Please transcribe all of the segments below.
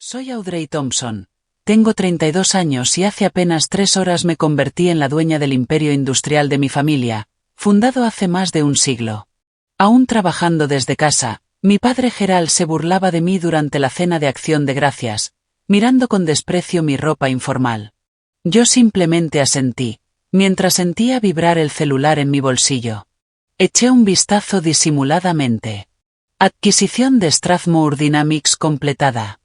Soy Audrey Thompson. Tengo 32 años y hace apenas 3 horas me convertí en la dueña del imperio industrial de mi familia, fundado hace más de un siglo. Aún trabajando desde casa, mi padre Gerald se burlaba de mí durante la cena de Acción de Gracias, mirando con desprecio mi ropa informal. Yo simplemente asentí, mientras sentía vibrar el celular en mi bolsillo. Eché un vistazo disimuladamente. Adquisición de Strathmore Dynamics completada.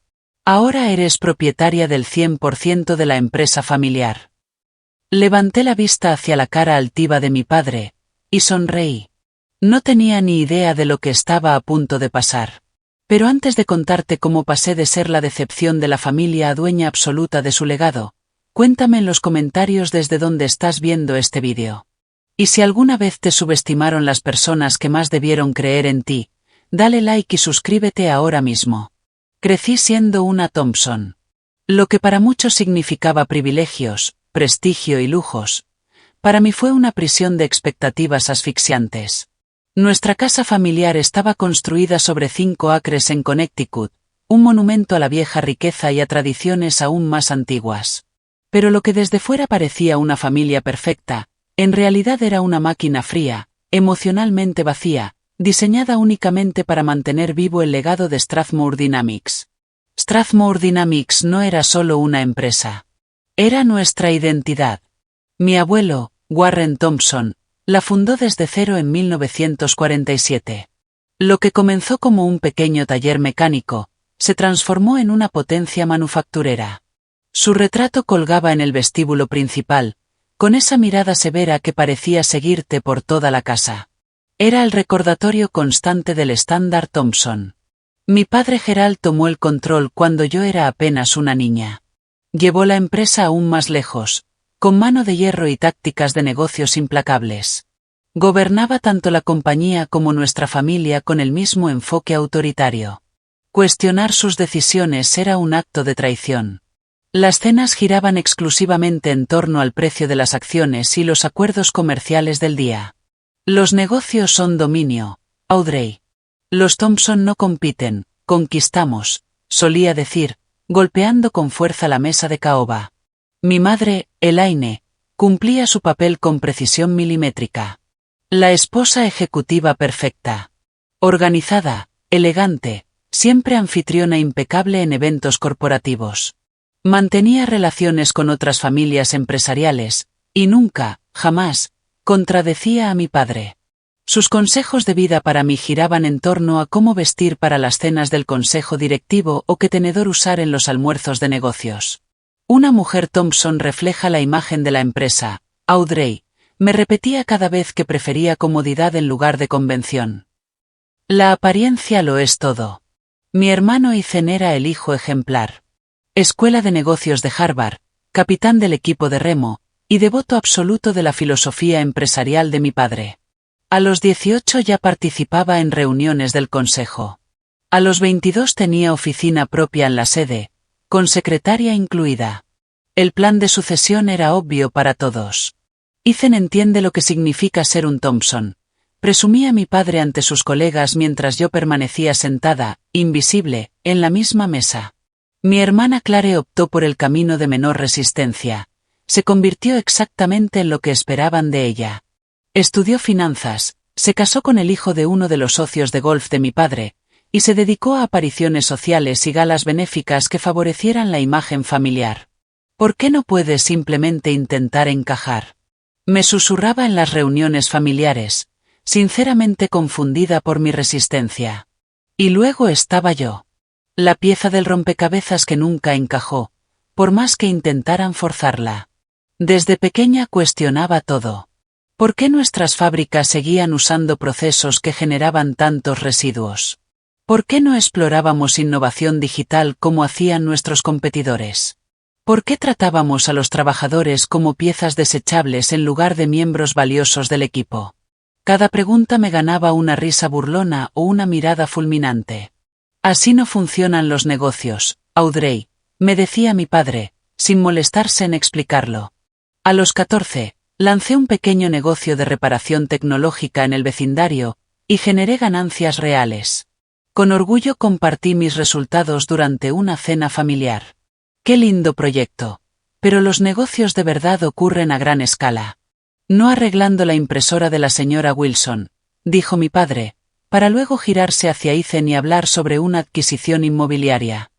Ahora eres propietaria del 100% de la empresa familiar. Levanté la vista hacia la cara altiva de mi padre, y sonreí. No tenía ni idea de lo que estaba a punto de pasar. Pero antes de contarte cómo pasé de ser la decepción de la familia a dueña absoluta de su legado, cuéntame en los comentarios desde dónde estás viendo este vídeo. Y si alguna vez te subestimaron las personas que más debieron creer en ti, dale like y suscríbete ahora mismo. Crecí siendo una Thompson. Lo que para muchos significaba privilegios, prestigio y lujos, para mí fue una prisión de expectativas asfixiantes. Nuestra casa familiar estaba construida sobre 5 acres en Connecticut, un monumento a la vieja riqueza y a tradiciones aún más antiguas. Pero lo que desde fuera parecía una familia perfecta, en realidad era una máquina fría, emocionalmente vacía, diseñada únicamente para mantener vivo el legado de Strathmore Dynamics. Strathmore Dynamics no era solo una empresa. Era nuestra identidad. Mi abuelo, Warren Thompson, la fundó desde cero en 1947. Lo que comenzó como un pequeño taller mecánico, se transformó en una potencia manufacturera. Su retrato colgaba en el vestíbulo principal, con esa mirada severa que parecía seguirte por toda la casa. Era el recordatorio constante del estándar Thompson. Mi padre Gerald tomó el control cuando yo era apenas una niña. Llevó la empresa aún más lejos, con mano de hierro y tácticas de negocios implacables. Gobernaba tanto la compañía como nuestra familia con el mismo enfoque autoritario. Cuestionar sus decisiones era un acto de traición. Las cenas giraban exclusivamente en torno al precio de las acciones y los acuerdos comerciales del día. Los negocios son dominio, Audrey. Los Thompson no compiten, conquistamos, solía decir, golpeando con fuerza la mesa de caoba. Mi madre, Elaine, cumplía su papel con precisión milimétrica. La esposa ejecutiva perfecta. Organizada, elegante, siempre anfitriona impecable en eventos corporativos. Mantenía relaciones con otras familias empresariales, y nunca, jamás, contradecía a mi padre. Sus consejos de vida para mí giraban en torno a cómo vestir para las cenas del consejo directivo o qué tenedor usar en los almuerzos de negocios. Una mujer Thompson refleja la imagen de la empresa, Audrey, me repetía cada vez que prefería comodidad en lugar de convención. La apariencia lo es todo. Mi hermano Ethan era el hijo ejemplar. Escuela de Negocios de Harvard, capitán del equipo de remo, y devoto absoluto de la filosofía empresarial de mi padre. A los 18 ya participaba en reuniones del consejo. A los 22 tenía oficina propia en la sede, con secretaria incluida. El plan de sucesión era obvio para todos. Ethan entiende lo que significa ser un Thompson. Presumía mi padre ante sus colegas mientras yo permanecía sentada, invisible, en la misma mesa. Mi hermana Clare optó por el camino de menor resistencia. Se convirtió exactamente en lo que esperaban de ella. Estudió finanzas, se casó con el hijo de uno de los socios de golf de mi padre, y se dedicó a apariciones sociales y galas benéficas que favorecieran la imagen familiar. ¿Por qué no puedes simplemente intentar encajar? Me susurraba en las reuniones familiares, sinceramente confundida por mi resistencia. Y luego estaba yo. La pieza del rompecabezas que nunca encajó, por más que intentaran forzarla. Desde pequeña cuestionaba todo. ¿Por qué nuestras fábricas seguían usando procesos que generaban tantos residuos? ¿Por qué no explorábamos innovación digital como hacían nuestros competidores? ¿Por qué tratábamos a los trabajadores como piezas desechables en lugar de miembros valiosos del equipo? Cada pregunta me ganaba una risa burlona o una mirada fulminante. Así no funcionan los negocios, Audrey, me decía mi padre, sin molestarse en explicarlo. A los 14, lancé un pequeño negocio de reparación tecnológica en el vecindario, y generé ganancias reales. Con orgullo compartí mis resultados durante una cena familiar. Qué lindo proyecto. Pero los negocios de verdad ocurren a gran escala. No arreglando la impresora de la señora Wilson, dijo mi padre, para luego girarse hacia Ethan y hablar sobre una adquisición inmobiliaria.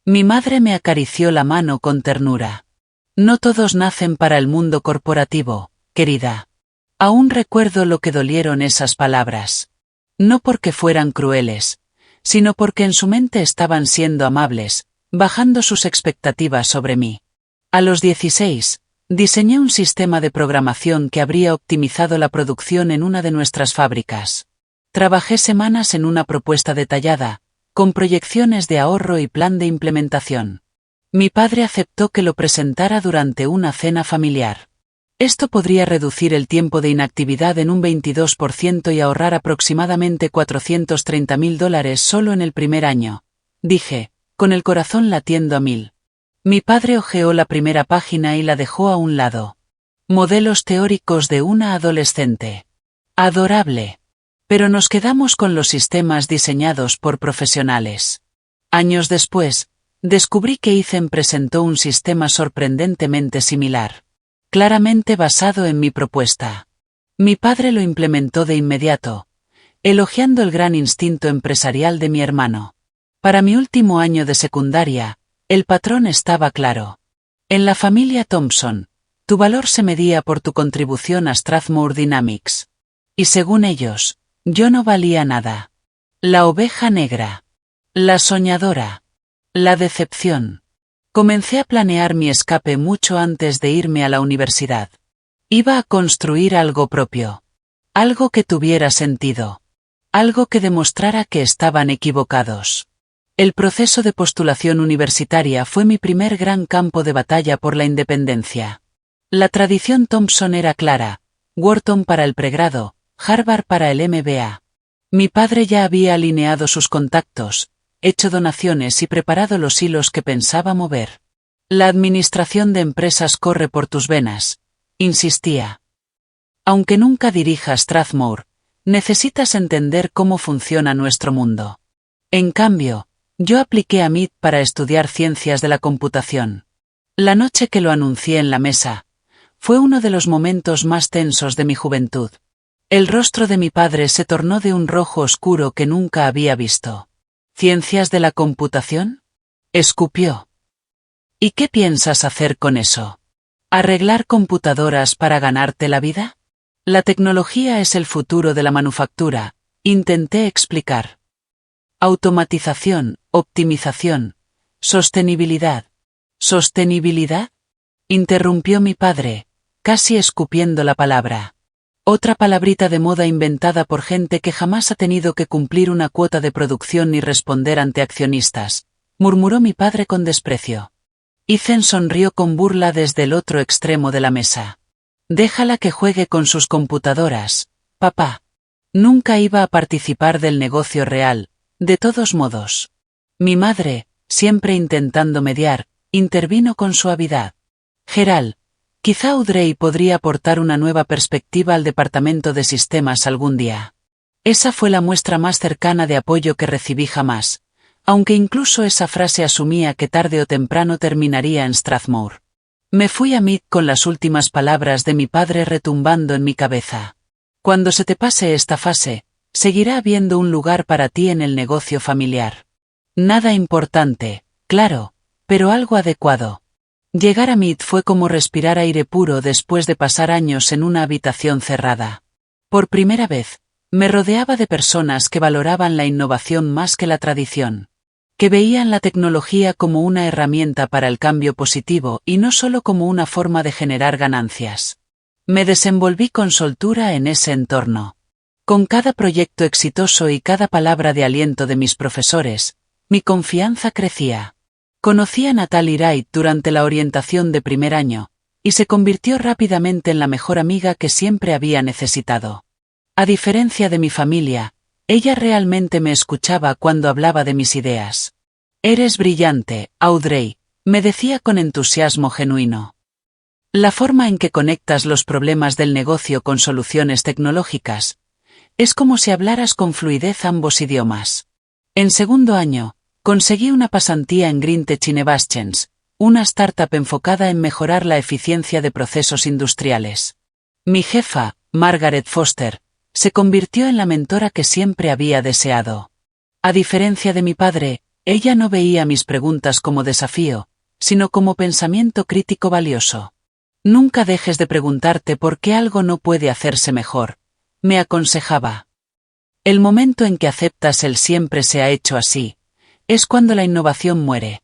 Mi madre me acarició la mano con ternura. No todos nacen para el mundo corporativo, querida. Aún recuerdo lo que dolieron esas palabras. No porque fueran crueles, sino porque en su mente estaban siendo amables, bajando sus expectativas sobre mí. A los 16, diseñé un sistema de programación que habría optimizado la producción en una de nuestras fábricas. Trabajé semanas en una propuesta detallada, con proyecciones de ahorro y plan de implementación. Mi padre aceptó que lo presentara durante una cena familiar. Esto podría reducir el tiempo de inactividad en un 22% y ahorrar aproximadamente $430.000 solo en el primer año, dije, con el corazón latiendo a 1000. Mi padre hojeó la primera página y la dejó a un lado. Modelos teóricos de una adolescente. Adorable. Pero nos quedamos con los sistemas diseñados por profesionales. Años después, descubrí que Ethan presentó un sistema sorprendentemente similar. Claramente basado en mi propuesta. Mi padre lo implementó de inmediato, elogiando el gran instinto empresarial de mi hermano. Para mi último año de secundaria, el patrón estaba claro. En la familia Thompson, tu valor se medía por tu contribución a Strathmore Dynamics. Y según ellos, yo no valía nada. La oveja negra. La soñadora. La decepción. Comencé a planear mi escape mucho antes de irme a la universidad. Iba a construir algo propio. Algo que tuviera sentido. Algo que demostrara que estaban equivocados. El proceso de postulación universitaria fue mi primer gran campo de batalla por la independencia. La tradición Thompson era clara: Wharton para el pregrado, Harvard para el MBA. Mi padre ya había alineado sus contactos, hecho donaciones y preparado los hilos que pensaba mover. La administración de empresas corre por tus venas, insistía. Aunque nunca dirijas Strathmore, necesitas entender cómo funciona nuestro mundo. En cambio, yo apliqué a MIT para estudiar ciencias de la computación. La noche que lo anuncié en la mesa, fue uno de los momentos más tensos de mi juventud. El rostro de mi padre se tornó de un rojo oscuro que nunca había visto. ¿Ciencias de la computación? Escupió. ¿Y qué piensas hacer con eso? ¿Arreglar computadoras para ganarte la vida? La tecnología es el futuro de la manufactura, intenté explicar. Automatización, optimización, sostenibilidad. ¿Sostenibilidad? Interrumpió mi padre, casi escupiendo la palabra. Otra palabrita de moda inventada por gente que jamás ha tenido que cumplir una cuota de producción ni responder ante accionistas, murmuró mi padre con desprecio. Ethan sonrió con burla desde el otro extremo de la mesa. Déjala que juegue con sus computadoras, papá. Nunca iba a participar del negocio real, de todos modos. Mi madre, siempre intentando mediar, intervino con suavidad. Gerald, quizá Audrey podría aportar una nueva perspectiva al departamento de sistemas algún día. Esa fue la muestra más cercana de apoyo que recibí jamás, aunque incluso esa frase asumía que tarde o temprano terminaría en Strathmore. Me fui a MIT con las últimas palabras de mi padre retumbando en mi cabeza. Cuando se te pase esta fase, seguirá habiendo un lugar para ti en el negocio familiar. Nada importante, claro, pero algo adecuado. Llegar a MIT fue como respirar aire puro después de pasar años en una habitación cerrada. Por primera vez, me rodeaba de personas que valoraban la innovación más que la tradición. Que veían la tecnología como una herramienta para el cambio positivo y no solo como una forma de generar ganancias. Me desenvolví con soltura en ese entorno. Con cada proyecto exitoso y cada palabra de aliento de mis profesores, mi confianza crecía. Conocí a Natalie Wright durante la orientación de primer año, y se convirtió rápidamente en la mejor amiga que siempre había necesitado. A diferencia de mi familia, ella realmente me escuchaba cuando hablaba de mis ideas. Eres brillante, Audrey, me decía con entusiasmo genuino. La forma en que conectas los problemas del negocio con soluciones tecnológicas, es como si hablaras con fluidez ambos idiomas. En segundo año, conseguí una pasantía en Greentech Innovations, una startup enfocada en mejorar la eficiencia de procesos industriales. Mi jefa, Margaret Foster, se convirtió en la mentora que siempre había deseado. A diferencia de mi padre, ella no veía mis preguntas como desafío, sino como pensamiento crítico valioso. Nunca dejes de preguntarte por qué algo no puede hacerse mejor, me aconsejaba. El momento en que aceptas el siempre se ha hecho así, es cuando la innovación muere.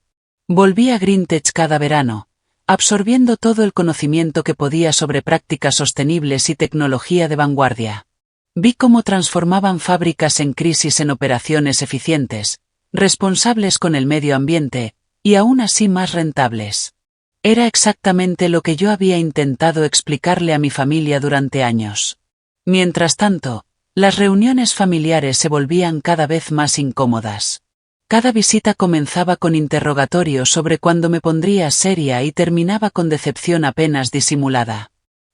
Volví a Greentech cada verano, absorbiendo todo el conocimiento que podía sobre prácticas sostenibles y tecnología de vanguardia. Vi cómo transformaban fábricas en crisis en operaciones eficientes, responsables con el medio ambiente, y aún así más rentables. Era exactamente lo que yo había intentado explicarle a mi familia durante años. Mientras tanto, las reuniones familiares se volvían cada vez más incómodas. Cada visita comenzaba con interrogatorios sobre cuándo me pondría seria y terminaba con decepción apenas disimulada.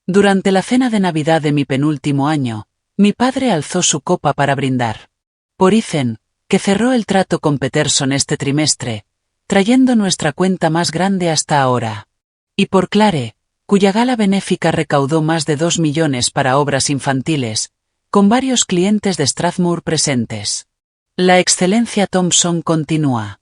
Durante la cena de Navidad de mi penúltimo año, mi padre alzó su copa para brindar. Por Ethan, que cerró el trato con Peterson este trimestre, trayendo nuestra cuenta más grande hasta ahora. Y por Clare, cuya gala benéfica recaudó más de 2 millones para obras infantiles, con varios clientes de Strathmore presentes. La excelencia Thompson continúa.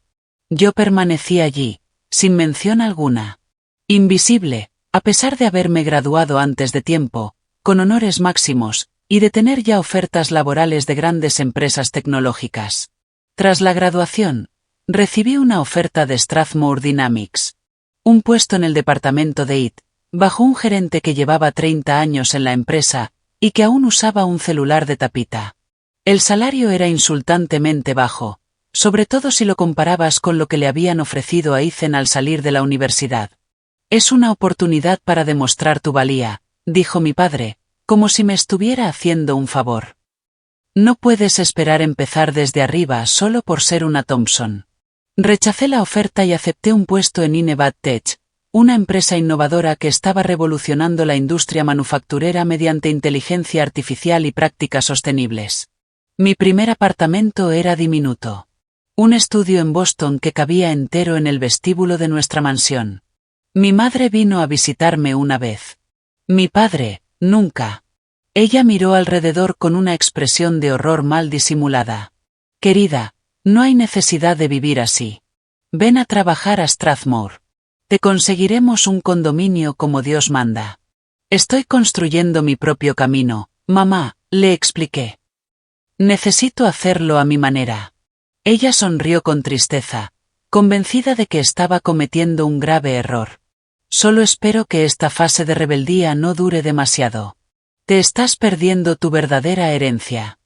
Yo permanecí allí, sin mención alguna. Invisible, a pesar de haberme graduado antes de tiempo, con honores máximos, y de tener ya ofertas laborales de grandes empresas tecnológicas. Tras la graduación, recibí una oferta de Strathmore Dynamics. Un puesto en el departamento de IT, bajo un gerente que llevaba 30 años en la empresa, y que aún usaba un celular de tapita. El salario era insultantemente bajo, sobre todo si lo comparabas con lo que le habían ofrecido a Ethan al salir de la universidad. Es una oportunidad para demostrar tu valía, dijo mi padre, como si me estuviera haciendo un favor. No puedes esperar empezar desde arriba solo por ser una Thompson. Rechacé la oferta y acepté un puesto en Inevad Tech, una empresa innovadora que estaba revolucionando la industria manufacturera mediante inteligencia artificial y prácticas sostenibles. Mi primer apartamento era diminuto. Un estudio en Boston que cabía entero en el vestíbulo de nuestra mansión. Mi madre vino a visitarme una vez. Mi padre, nunca. Ella miró alrededor con una expresión de horror mal disimulada. Querida, no hay necesidad de vivir así. Ven a trabajar a Strathmore. Te conseguiremos un condominio como Dios manda. Estoy construyendo mi propio camino, mamá, le expliqué. Necesito hacerlo a mi manera. Ella sonrió con tristeza, convencida de que estaba cometiendo un grave error. Solo espero que esta fase de rebeldía no dure demasiado. Te estás perdiendo tu verdadera herencia.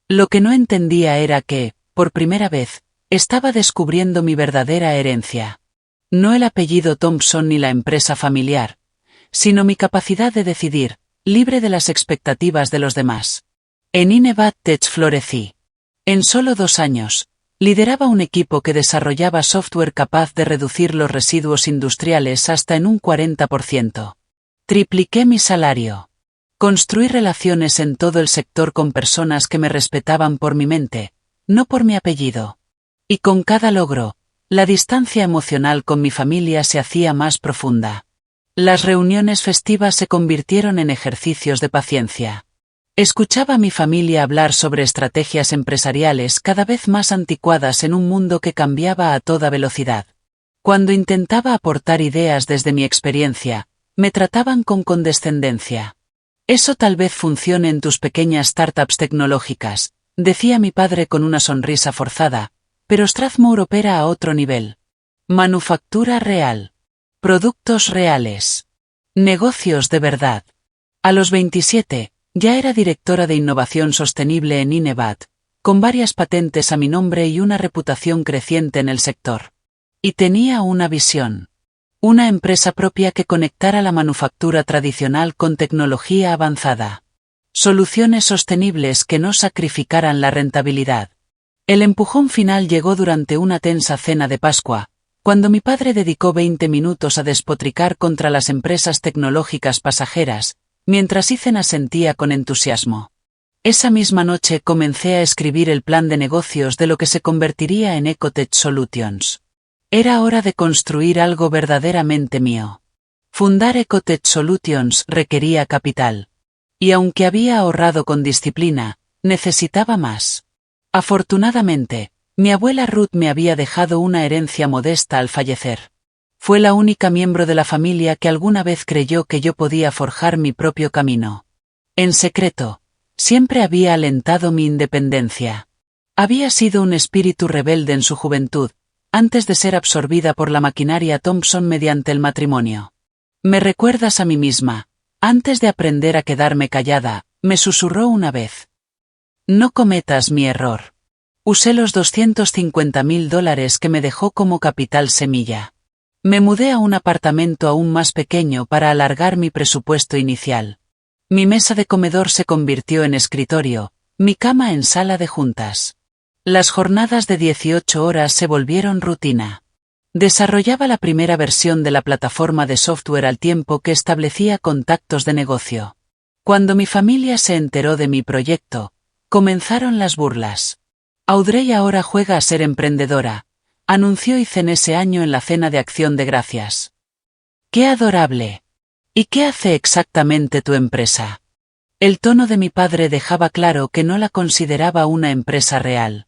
Lo que no entendía era que, por primera vez, estaba descubriendo mi verdadera herencia. No el apellido Thompson ni la empresa familiar, sino mi capacidad de decidir, libre de las expectativas de los demás. En Inevad Tech florecí. En solo 2 años, lideraba un equipo que desarrollaba software capaz de reducir los residuos industriales hasta en un 40%. Tripliqué mi salario. Construí relaciones en todo el sector con personas que me respetaban por mi mente, no por mi apellido. Y con cada logro, la distancia emocional con mi familia se hacía más profunda. Las reuniones festivas se convirtieron en ejercicios de paciencia. Escuchaba a mi familia hablar sobre estrategias empresariales cada vez más anticuadas en un mundo que cambiaba a toda velocidad. Cuando intentaba aportar ideas desde mi experiencia, me trataban con condescendencia. Eso tal vez funcione en tus pequeñas startups tecnológicas, decía mi padre con una sonrisa forzada, pero Strathmore opera a otro nivel. Manufactura real. Productos reales. Negocios de verdad. A los 27, ya era directora de innovación sostenible en Inevad, con varias patentes a mi nombre y una reputación creciente en el sector. Y tenía una visión. Una empresa propia que conectara la manufactura tradicional con tecnología avanzada. Soluciones sostenibles que no sacrificaran la rentabilidad. El empujón final llegó durante una tensa cena de Pascua, cuando mi padre dedicó 20 minutos a despotricar contra las empresas tecnológicas pasajeras, mientras Ethan asentía con entusiasmo. Esa misma noche comencé a escribir el plan de negocios de lo que se convertiría en Ecotech Solutions. Era hora de construir algo verdaderamente mío. Fundar Ecotech Solutions requería capital. Y aunque había ahorrado con disciplina, necesitaba más. Afortunadamente, mi abuela Ruth me había dejado una herencia modesta al fallecer. Fue la única miembro de la familia que alguna vez creyó que yo podía forjar mi propio camino. En secreto, siempre había alentado mi independencia. Había sido un espíritu rebelde en su juventud, antes de ser absorbida por la maquinaria Thompson mediante el matrimonio. Me recuerdas a mí misma, antes de aprender a quedarme callada, me susurró una vez. No cometas mi error. Usé los $250.000 que me dejó como capital semilla. Me mudé a un apartamento aún más pequeño para alargar mi presupuesto inicial. Mi mesa de comedor se convirtió en escritorio, mi cama en sala de juntas. Las jornadas de 18 horas se volvieron rutina. Desarrollaba la primera versión de la plataforma de software al tiempo que establecía contactos de negocio. Cuando mi familia se enteró de mi proyecto, comenzaron las burlas. Audrey ahora juega a ser emprendedora, anunció Ethan ese año en la cena de Acción de Gracias. ¡Qué adorable! ¿Y qué hace exactamente tu empresa? El tono de mi padre dejaba claro que no la consideraba una empresa real.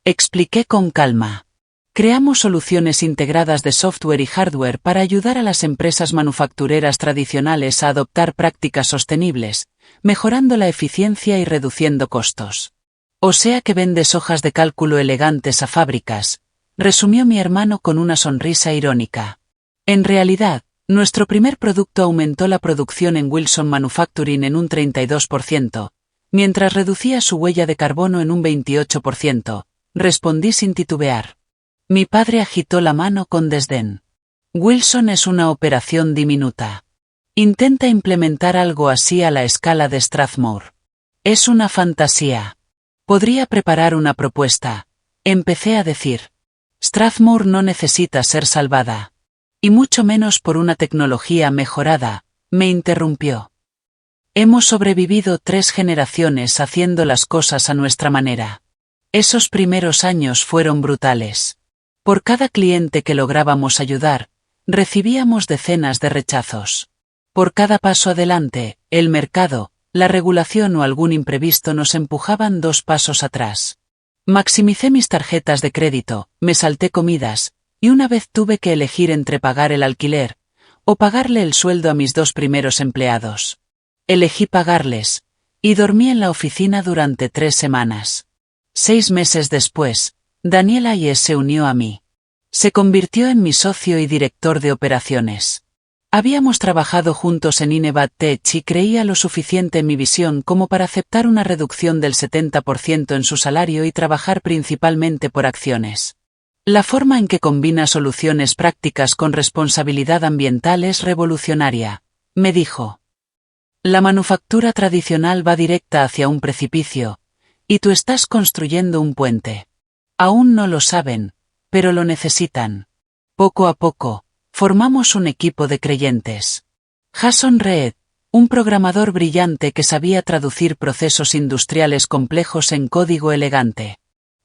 Expliqué con calma. Creamos soluciones integradas de software y hardware para ayudar a las empresas manufactureras tradicionales a adoptar prácticas sostenibles, mejorando la eficiencia y reduciendo costos. O sea que vendes hojas de cálculo elegantes a fábricas, resumió mi hermano con una sonrisa irónica. En realidad, nuestro primer producto aumentó la producción en Wilson Manufacturing en un 32%, mientras reducía su huella de carbono en un 28%, respondí sin titubear. Mi padre agitó la mano con desdén. Wilson es una operación diminuta. Intenta implementar algo así a la escala de Strathmore. Es una fantasía. Podría preparar una propuesta. Empecé a decir. Strathmore no necesita ser salvada. Y mucho menos por una tecnología mejorada, me interrumpió. Hemos sobrevivido 3 generaciones haciendo las cosas a nuestra manera. Esos primeros años fueron brutales. Por cada cliente que lográbamos ayudar, recibíamos decenas de rechazos. Por cada paso adelante, el mercado, la regulación o algún imprevisto nos empujaban 2 pasos atrás. Maximicé mis tarjetas de crédito, me salté comidas, y una vez tuve que elegir entre pagar el alquiler o pagarle el sueldo a mis 2 primeros empleados. Elegí pagarles, y dormí en la oficina durante 3 semanas. 6 meses después, Daniel Ayes se unió a mí. Se convirtió en mi socio y director de operaciones. Habíamos trabajado juntos en Inevad Tech y creía lo suficiente en mi visión como para aceptar una reducción del 70% en su salario y trabajar principalmente por acciones. La forma en que combina soluciones prácticas con responsabilidad ambiental es revolucionaria, me dijo. La manufactura tradicional va directa hacia un precipicio, y tú estás construyendo un puente. Aún no lo saben, pero lo necesitan. Poco a poco, formamos un equipo de creyentes. Jason Reed, un programador brillante que sabía traducir procesos industriales complejos en código elegante.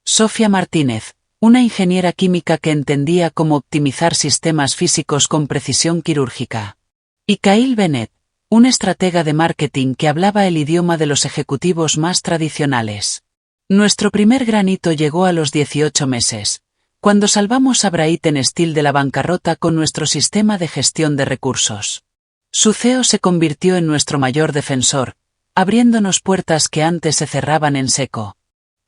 Sofía Martínez, una ingeniera química que entendía cómo optimizar sistemas físicos con precisión quirúrgica. Y Kyle Bennett, un estratega de marketing que hablaba el idioma de los ejecutivos más tradicionales. Nuestro primer gran hito llegó a los 18 meses, cuando salvamos a Brighton Steel de la bancarrota con nuestro sistema de gestión de recursos. Su CEO se convirtió en nuestro mayor defensor, abriéndonos puertas que antes se cerraban en seco.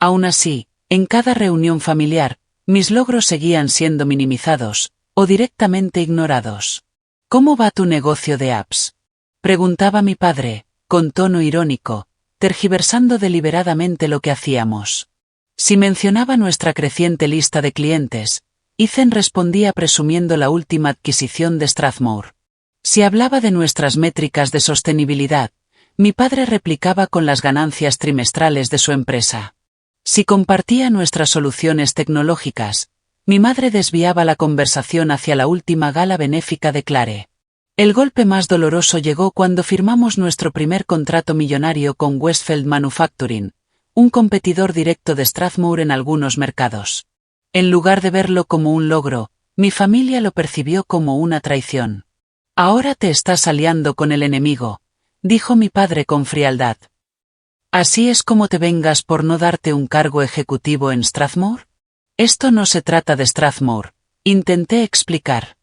Aún así, en cada reunión familiar, mis logros seguían siendo minimizados, o directamente ignorados. ¿Cómo va tu negocio de apps?, preguntaba mi padre, con tono irónico, tergiversando deliberadamente lo que hacíamos. Si mencionaba nuestra creciente lista de clientes, Ethan respondía presumiendo la última adquisición de Strathmore. Si hablaba de nuestras métricas de sostenibilidad, mi padre replicaba con las ganancias trimestrales de su empresa. Si compartía nuestras soluciones tecnológicas, mi madre desviaba la conversación hacia la última gala benéfica de Clare. El golpe más doloroso llegó cuando firmamos nuestro primer contrato millonario con Westfield Manufacturing, un competidor directo de Strathmore en algunos mercados. En lugar de verlo como un logro, mi familia lo percibió como una traición. Ahora te estás aliando con el enemigo, dijo mi padre con frialdad. ¿Así es como te vengas por no darte un cargo ejecutivo en Strathmore? Esto no se trata de Strathmore, intenté explicar.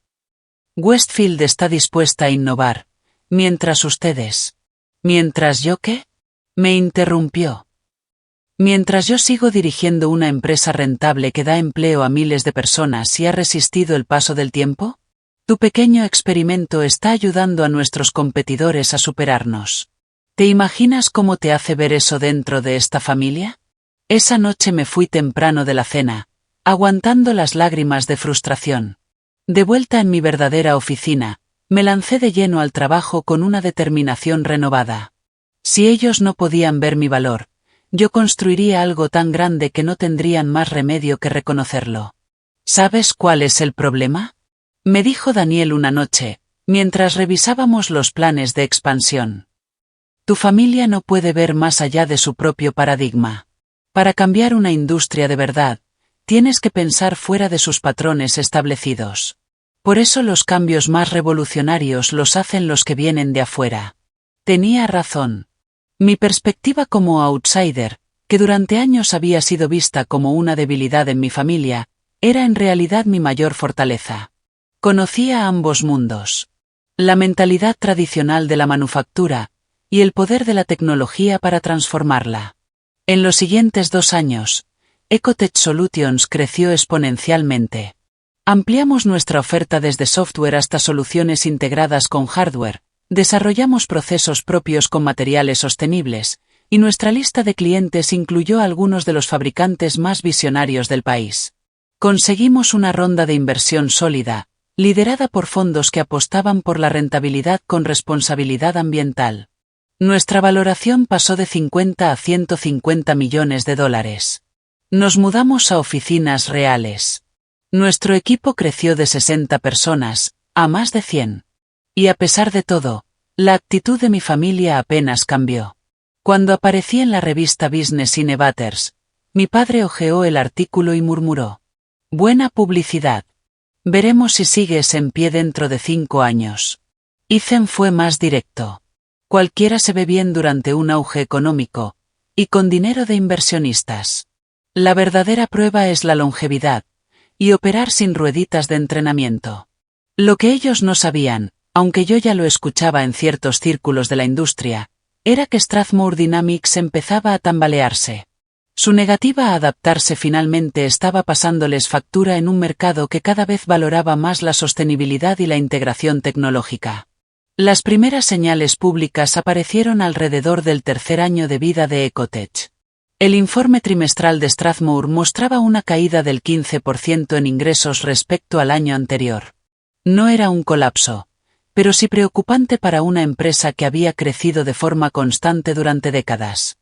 Westfield está dispuesta a innovar, mientras ustedes. ¿Mientras yo qué? Me interrumpió. Mientras yo sigo dirigiendo una empresa rentable que da empleo a miles de personas y ha resistido el paso del tiempo, tu pequeño experimento está ayudando a nuestros competidores a superarnos. ¿Te imaginas cómo te hace ver eso dentro de esta familia? Esa noche me fui temprano de la cena, aguantando las lágrimas de frustración. De vuelta en mi verdadera oficina, me lancé de lleno al trabajo con una determinación renovada. Si ellos no podían ver mi valor, yo construiría algo tan grande que no tendrían más remedio que reconocerlo. ¿Sabes cuál es el problema? Me dijo Daniel una noche, mientras revisábamos los planes de expansión. Tu familia no puede ver más allá de su propio paradigma. Para cambiar una industria de verdad, tienes que pensar fuera de sus patrones establecidos. Por eso los cambios más revolucionarios los hacen los que vienen de afuera. Tenía razón. Mi perspectiva como outsider, que durante años había sido vista como una debilidad en mi familia, era en realidad mi mayor fortaleza. Conocía ambos mundos. La mentalidad tradicional de la manufactura, y el poder de la tecnología para transformarla. En los siguientes 2 años, Ecotech Solutions creció exponencialmente. Ampliamos nuestra oferta desde software hasta soluciones integradas con hardware, desarrollamos procesos propios con materiales sostenibles, y nuestra lista de clientes incluyó a algunos de los fabricantes más visionarios del país. Conseguimos una ronda de inversión sólida, liderada por fondos que apostaban por la rentabilidad con responsabilidad ambiental. Nuestra valoración pasó de 50 a 150 millones de dólares. Nos mudamos a oficinas reales. Nuestro equipo creció de 60 personas a más de 100. Y a pesar de todo, la actitud de mi familia apenas cambió. Cuando aparecí en la revista Business Innovators, mi padre hojeó el artículo y murmuró: «Buena publicidad. Veremos si sigues en pie dentro de 5 años». Ethan fue más directo. Cualquiera se ve bien durante un auge económico, y con dinero de inversionistas. La verdadera prueba es la longevidad, y operar sin rueditas de entrenamiento. Lo que ellos no sabían, aunque yo ya lo escuchaba en ciertos círculos de la industria, era que Strathmore Dynamics empezaba a tambalearse. Su negativa a adaptarse finalmente estaba pasándoles factura en un mercado que cada vez valoraba más la sostenibilidad y la integración tecnológica. Las primeras señales públicas aparecieron alrededor del 3er año de vida de Ecotech. El informe trimestral de Strathmore mostraba una caída del 15% en ingresos respecto al año anterior. No era un colapso, pero sí preocupante para una empresa que había crecido de forma constante durante décadas.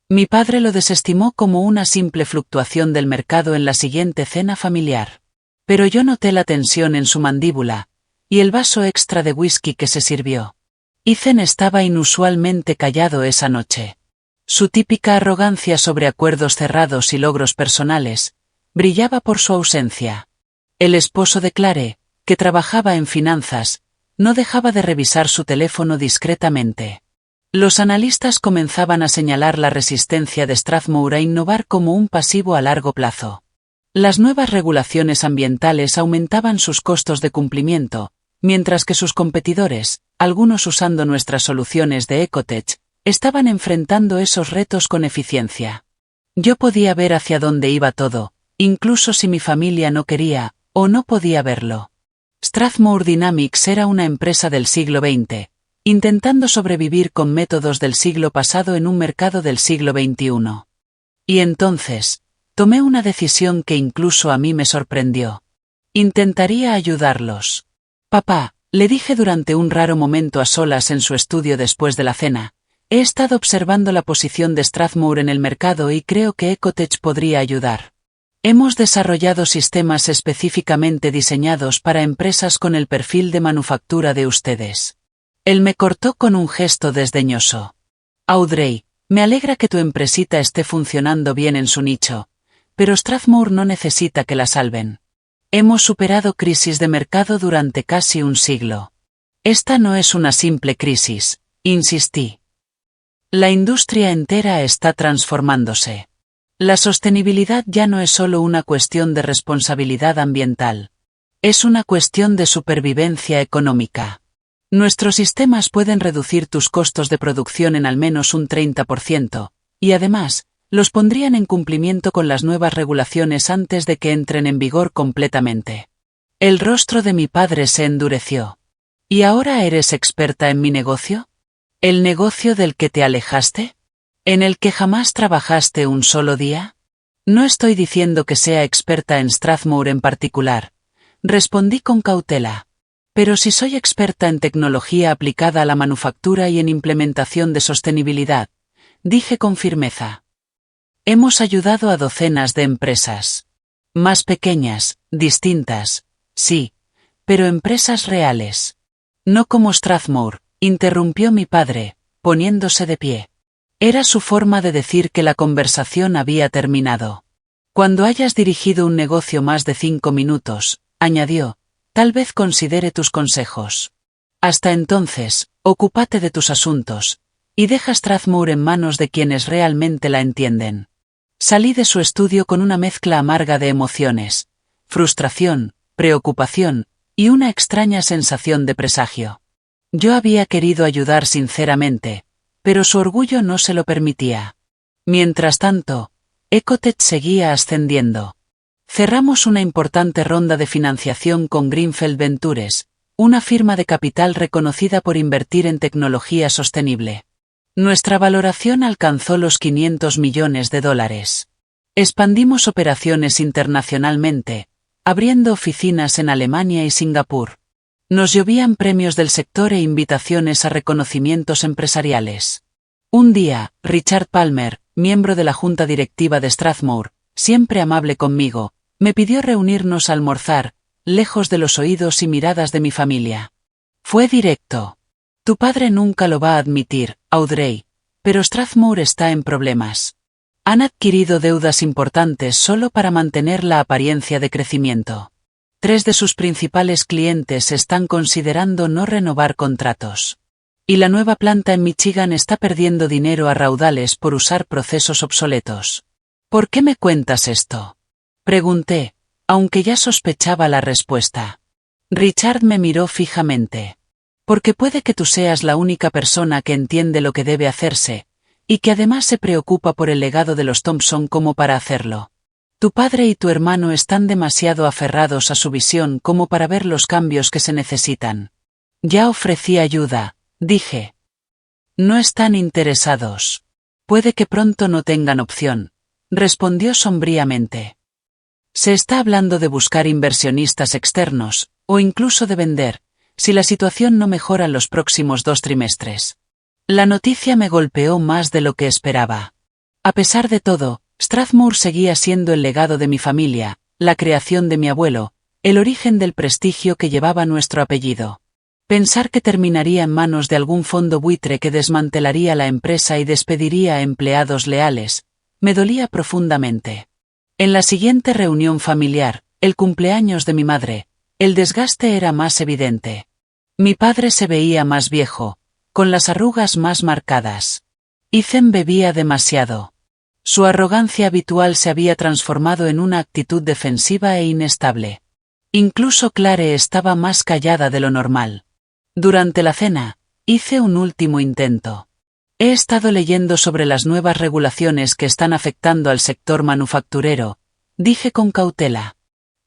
Mi padre lo desestimó como una simple fluctuación del mercado en la siguiente cena familiar. Pero yo noté la tensión en su mandíbula, y el vaso extra de whisky que se sirvió. Ethan estaba inusualmente callado esa noche. Su típica arrogancia sobre acuerdos cerrados y logros personales brillaba por su ausencia. El esposo de Clare, que trabajaba en finanzas, no dejaba de revisar su teléfono discretamente. Los analistas comenzaban a señalar la resistencia de Strathmore a innovar como un pasivo a largo plazo. Las nuevas regulaciones ambientales aumentaban sus costos de cumplimiento, mientras que sus competidores, algunos usando nuestras soluciones de Ecotech, estaban enfrentando esos retos con eficiencia. Yo podía ver hacia dónde iba todo, incluso si mi familia no quería, o no podía verlo. Strathmore Dynamics era una empresa del siglo XX, intentando sobrevivir con métodos del siglo pasado en un mercado del siglo XXI. Y entonces, tomé una decisión que incluso a mí me sorprendió. Intentaría ayudarlos. Papá, le dije durante un raro momento a solas en su estudio después de la cena, he estado observando la posición de Strathmore en el mercado y creo que Ecotech podría ayudar. Hemos desarrollado sistemas específicamente diseñados para empresas con el perfil de manufactura de ustedes. Él me cortó con un gesto desdeñoso. Audrey, me alegra que tu empresita esté funcionando bien en su nicho, pero Strathmore no necesita que la salven. Hemos superado crisis de mercado durante casi un siglo. Esta no es una simple crisis, insistí. La industria entera está transformándose. La sostenibilidad ya no es solo una cuestión de responsabilidad ambiental. Es una cuestión de supervivencia económica. Nuestros sistemas pueden reducir tus costos de producción en al menos un 30%, y además, los pondrían en cumplimiento con las nuevas regulaciones antes de que entren en vigor completamente. El rostro de mi padre se endureció. ¿Y ahora eres experta en mi negocio? ¿El negocio del que te alejaste? ¿En el que jamás trabajaste un solo día? No estoy diciendo que sea experta en Strathmore en particular, respondí con cautela. Pero si soy experta en tecnología aplicada a la manufactura y en implementación de sostenibilidad, dije con firmeza. Hemos ayudado a docenas de empresas. Más pequeñas, distintas, sí, pero empresas reales. No como Strathmore, interrumpió mi padre, poniéndose de pie. Era su forma de decir que la conversación había terminado. Cuando hayas dirigido un negocio más de 5 minutos, añadió, tal vez considere tus consejos. Hasta entonces, ocúpate de tus asuntos, y deja Strathmore en manos de quienes realmente la entienden. Salí de su estudio con una mezcla amarga de emociones, frustración, preocupación, y una extraña sensación de presagio. Yo había querido ayudar sinceramente, pero su orgullo no se lo permitía. Mientras tanto, Ecotech seguía ascendiendo. Cerramos una importante ronda de financiación con Greenfield Ventures, una firma de capital reconocida por invertir en tecnología sostenible. Nuestra valoración alcanzó los $500 millones. Expandimos operaciones internacionalmente, abriendo oficinas en Alemania y Singapur. Nos llovían premios del sector e invitaciones a reconocimientos empresariales. Un día, Richard Palmer, miembro de la junta directiva de Strathmore, siempre amable conmigo, me pidió reunirnos a almorzar, lejos de los oídos y miradas de mi familia. Fue directo. Tu padre nunca lo va a admitir, Audrey, pero Strathmore está en problemas. Han adquirido deudas importantes solo para mantener la apariencia de crecimiento. 3 de sus principales clientes están considerando no renovar contratos. Y la nueva planta en Michigan está perdiendo dinero a raudales por usar procesos obsoletos. ¿Por qué me cuentas esto? Pregunté, aunque ya sospechaba la respuesta. Richard me miró fijamente. Porque puede que tú seas la única persona que entiende lo que debe hacerse, y que además se preocupa por el legado de los Thompson como para hacerlo. Tu padre y tu hermano están demasiado aferrados a su visión como para ver los cambios que se necesitan. Ya ofrecí ayuda, dije. No están interesados. Puede que pronto no tengan opción, respondió sombríamente. Se está hablando de buscar inversionistas externos, o incluso de vender, si la situación no mejora en los próximos 2 trimestres. La noticia me golpeó más de lo que esperaba. A pesar de todo, Strathmore seguía siendo el legado de mi familia, la creación de mi abuelo, el origen del prestigio que llevaba nuestro apellido. Pensar que terminaría en manos de algún fondo buitre que desmantelaría la empresa y despediría a empleados leales, me dolía profundamente. En la siguiente reunión familiar, el cumpleaños de mi madre, el desgaste era más evidente. Mi padre se veía más viejo, con las arrugas más marcadas. Ethan bebía demasiado. Su arrogancia habitual se había transformado en una actitud defensiva e inestable. Incluso Clare estaba más callada de lo normal. Durante la cena, hice un último intento. He estado leyendo sobre las nuevas regulaciones que están afectando al sector manufacturero, dije con cautela.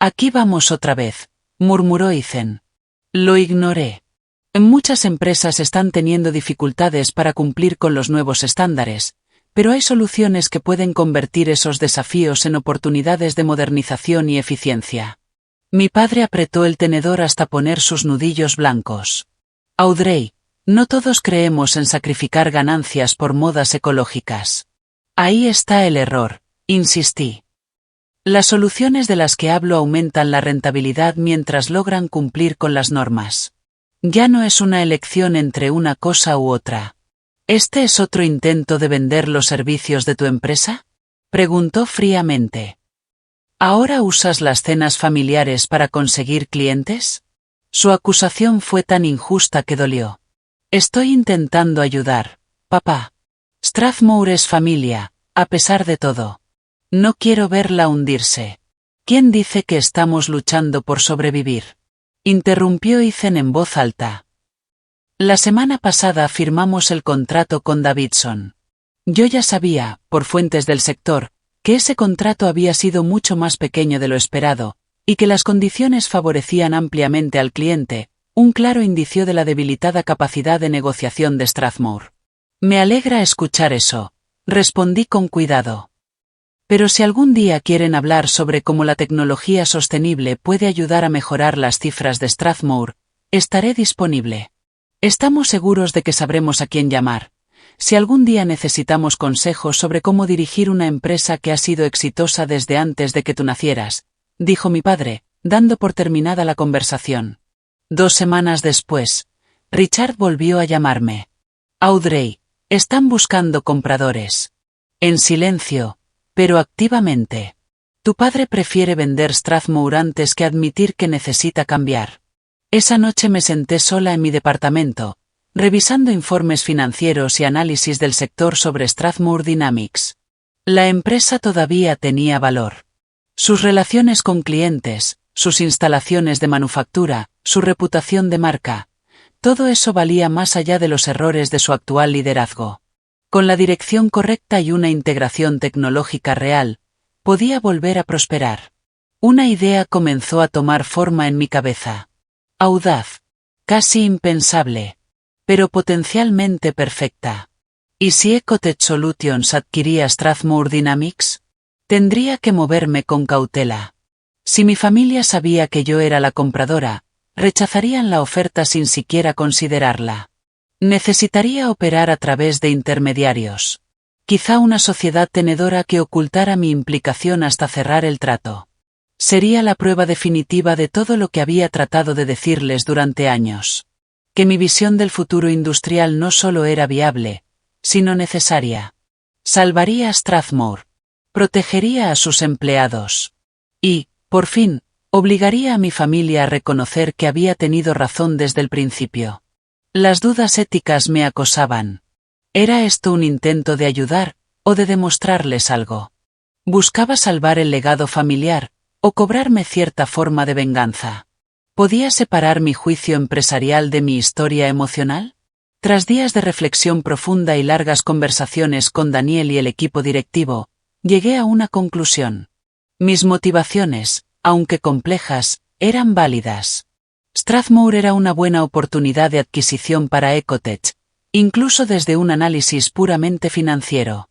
Aquí vamos otra vez, murmuró Ethan. Lo ignoré. Muchas empresas están teniendo dificultades para cumplir con los nuevos estándares, pero hay soluciones que pueden convertir esos desafíos en oportunidades de modernización y eficiencia. Mi padre apretó el tenedor hasta poner sus nudillos blancos. Audrey, no todos creemos en sacrificar ganancias por modas ecológicas. Ahí está el error, insistí. Las soluciones de las que hablo aumentan la rentabilidad mientras logran cumplir con las normas. Ya no es una elección entre una cosa u otra. ¿Este es otro intento de vender los servicios de tu empresa?, preguntó fríamente. ¿Ahora usas las cenas familiares para conseguir clientes? Su acusación fue tan injusta que dolió. Estoy intentando ayudar, papá. Strathmore es familia, a pesar de todo. No quiero verla hundirse. ¿Quién dice que estamos luchando por sobrevivir?, interrumpió Ethan en voz alta. La semana pasada firmamos el contrato con Davidson. Yo ya sabía, por fuentes del sector, que ese contrato había sido mucho más pequeño de lo esperado, y que las condiciones favorecían ampliamente al cliente, un claro indicio de la debilitada capacidad de negociación de Strathmore. Me alegra escuchar eso, respondí con cuidado. Pero si algún día quieren hablar sobre cómo la tecnología sostenible puede ayudar a mejorar las cifras de Strathmore, estaré disponible. Estamos seguros de que sabremos a quién llamar. Si algún día necesitamos consejos sobre cómo dirigir una empresa que ha sido exitosa desde antes de que tú nacieras, dijo mi padre, dando por terminada la conversación. 2 semanas después, Richard volvió a llamarme. Audrey, están buscando compradores. En silencio, pero activamente. Tu padre prefiere vender Strathmore antes que admitir que necesita cambiar. Esa noche me senté sola en mi departamento, revisando informes financieros y análisis del sector sobre Strathmore Dynamics. La empresa todavía tenía valor. Sus relaciones con clientes, sus instalaciones de manufactura, su reputación de marca, todo eso valía más allá de los errores de su actual liderazgo. Con la dirección correcta y una integración tecnológica real, podía volver a prosperar. Una idea comenzó a tomar forma en mi cabeza. Audaz, casi impensable, pero potencialmente perfecta. ¿Y si Ecotech Solutions adquiría Strathmore Dynamics? Tendría que moverme con cautela. Si mi familia sabía que yo era la compradora, rechazarían la oferta sin siquiera considerarla. Necesitaría operar a través de intermediarios. Quizá una sociedad tenedora que ocultara mi implicación hasta cerrar el trato. Sería la prueba definitiva de todo lo que había tratado de decirles durante años. Que mi visión del futuro industrial no solo era viable, sino necesaria. Salvaría a Strathmore. Protegería a sus empleados. Y, por fin, obligaría a mi familia a reconocer que había tenido razón desde el principio. Las dudas éticas me acosaban. ¿Era esto un intento de ayudar, o de demostrarles algo? ¿Buscaba salvar el legado familiar, o cobrarme cierta forma de venganza? ¿Podía separar mi juicio empresarial de mi historia emocional? Tras días de reflexión profunda y largas conversaciones con Daniel y el equipo directivo, llegué a una conclusión. Mis motivaciones, aunque complejas, eran válidas. Strathmore era una buena oportunidad de adquisición para Ecotech, incluso desde un análisis puramente financiero.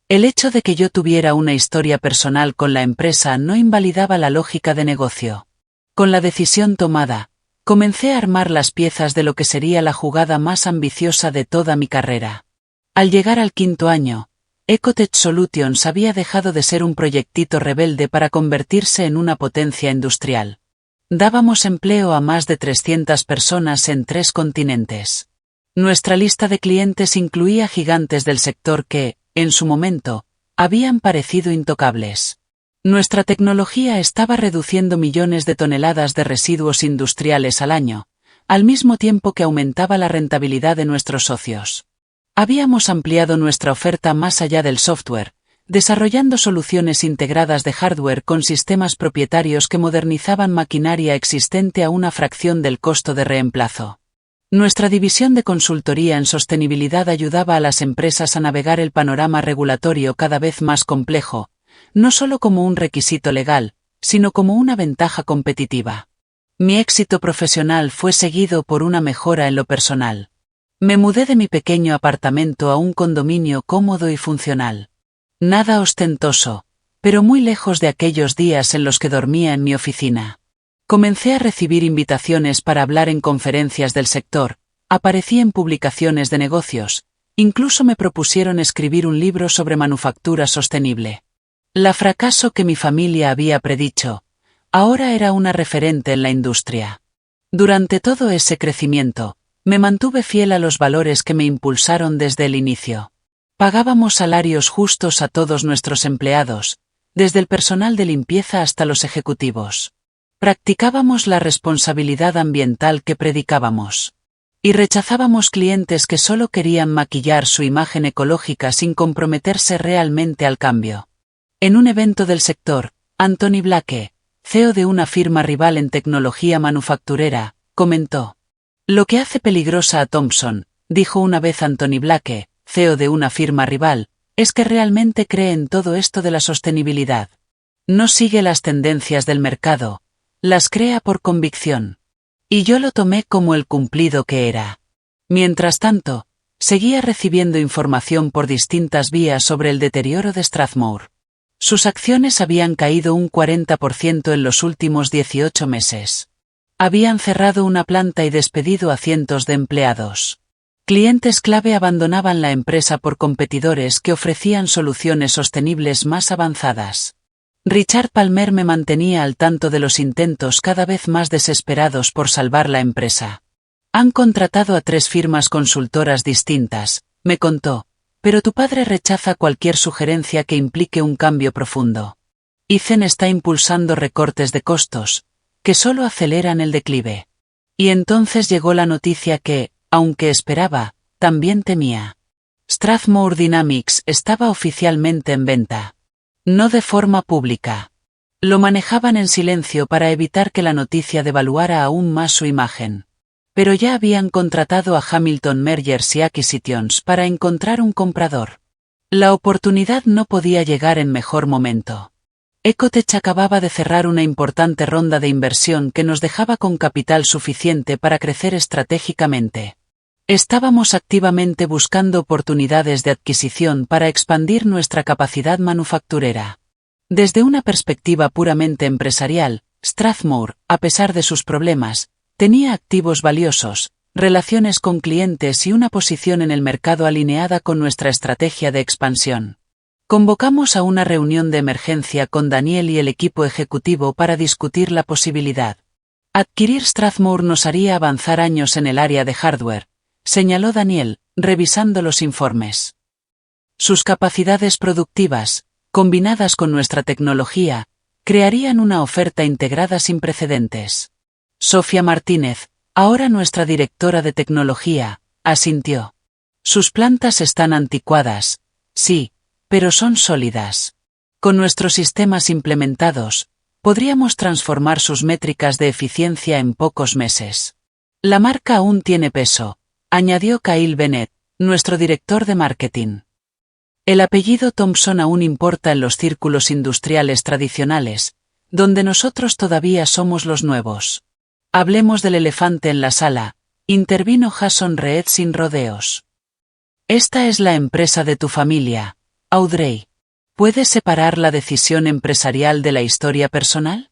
El hecho de que yo tuviera una historia personal con la empresa no invalidaba la lógica de negocio. Con la decisión tomada, comencé a armar las piezas de lo que sería la jugada más ambiciosa de toda mi carrera. Al llegar al 5º año, Ecotech Solutions había dejado de ser un proyectito rebelde para convertirse en una potencia industrial. Dábamos empleo a más de 300 personas en 3 continentes. Nuestra lista de clientes incluía gigantes del sector que, en su momento, habían parecido intocables. Nuestra tecnología estaba reduciendo millones de toneladas de residuos industriales al año, al mismo tiempo que aumentaba la rentabilidad de nuestros socios. Habíamos ampliado nuestra oferta más allá del software, desarrollando soluciones integradas de hardware con sistemas propietarios que modernizaban maquinaria existente a una fracción del costo de reemplazo. Nuestra división de consultoría en sostenibilidad ayudaba a las empresas a navegar el panorama regulatorio cada vez más complejo, no solo como un requisito legal, sino como una ventaja competitiva. Mi éxito profesional fue seguido por una mejora en lo personal. Me mudé de mi pequeño apartamento a un condominio cómodo y funcional. Nada ostentoso, pero muy lejos de aquellos días en los que dormía en mi oficina. Comencé a recibir invitaciones para hablar en conferencias del sector, aparecí en publicaciones de negocios, incluso me propusieron escribir un libro sobre manufactura sostenible. La fracaso que mi familia había predicho, ahora era una referente en la industria. Durante todo ese crecimiento, me mantuve fiel a los valores que me impulsaron desde el inicio. Pagábamos salarios justos a todos nuestros empleados, desde el personal de limpieza hasta los ejecutivos. Practicábamos la responsabilidad ambiental que predicábamos. Y rechazábamos clientes que solo querían maquillar su imagen ecológica sin comprometerse realmente al cambio. En un evento del sector, Anthony Blake, CEO de una firma rival en tecnología manufacturera, comentó: "Lo que hace peligrosa a Thomson", dijo una vez Anthony Blake, CEO de una firma rival, "es que realmente cree en todo esto de la sostenibilidad. No sigue las tendencias del mercado, las crea por convicción". Y yo lo tomé como el cumplido que era. Mientras tanto, seguía recibiendo información por distintas vías sobre el deterioro de Strathmore. Sus acciones habían caído un 40% en los últimos 18 meses. Habían cerrado una planta y despedido a cientos de empleados. Clientes clave abandonaban la empresa por competidores que ofrecían soluciones sostenibles más avanzadas. Richard Palmer me mantenía al tanto de los intentos cada vez más desesperados por salvar la empresa. "Han contratado a 3 firmas consultoras distintas", me contó, "pero tu padre rechaza cualquier sugerencia que implique un cambio profundo. Ethan está impulsando recortes de costos, que solo aceleran el declive". Y entonces llegó la noticia que, aunque esperaba, también temía. Strathmore Dynamics estaba oficialmente en venta. No de forma pública. Lo manejaban en silencio para evitar que la noticia devaluara aún más su imagen. Pero ya habían contratado a Hamilton Mergers y Acquisitions para encontrar un comprador. La oportunidad no podía llegar en mejor momento. Ecotech acababa de cerrar una importante ronda de inversión que nos dejaba con capital suficiente para crecer estratégicamente. Estábamos activamente buscando oportunidades de adquisición para expandir nuestra capacidad manufacturera. Desde una perspectiva puramente empresarial, Strathmore, a pesar de sus problemas, tenía activos valiosos, relaciones con clientes y una posición en el mercado alineada con nuestra estrategia de expansión. Convocamos a una reunión de emergencia con Daniel y el equipo ejecutivo para discutir la posibilidad. Adquirir Strathmore nos haría avanzar años en el área de hardware, señaló Daniel, revisando los informes. Sus capacidades productivas, combinadas con nuestra tecnología, crearían una oferta integrada sin precedentes. Sofía Martínez, ahora nuestra directora de tecnología, asintió. Sus plantas están anticuadas, sí, pero son sólidas. Con nuestros sistemas implementados, podríamos transformar sus métricas de eficiencia en pocos meses. La marca aún tiene peso, añadió Kyle Bennett, nuestro director de marketing. El apellido Thomson aún importa en los círculos industriales tradicionales, donde nosotros todavía somos los nuevos. Hablemos del elefante en la sala, intervino Jason Reed sin rodeos. Esta es la empresa de tu familia, Audrey. ¿Puedes separar la decisión empresarial de la historia personal?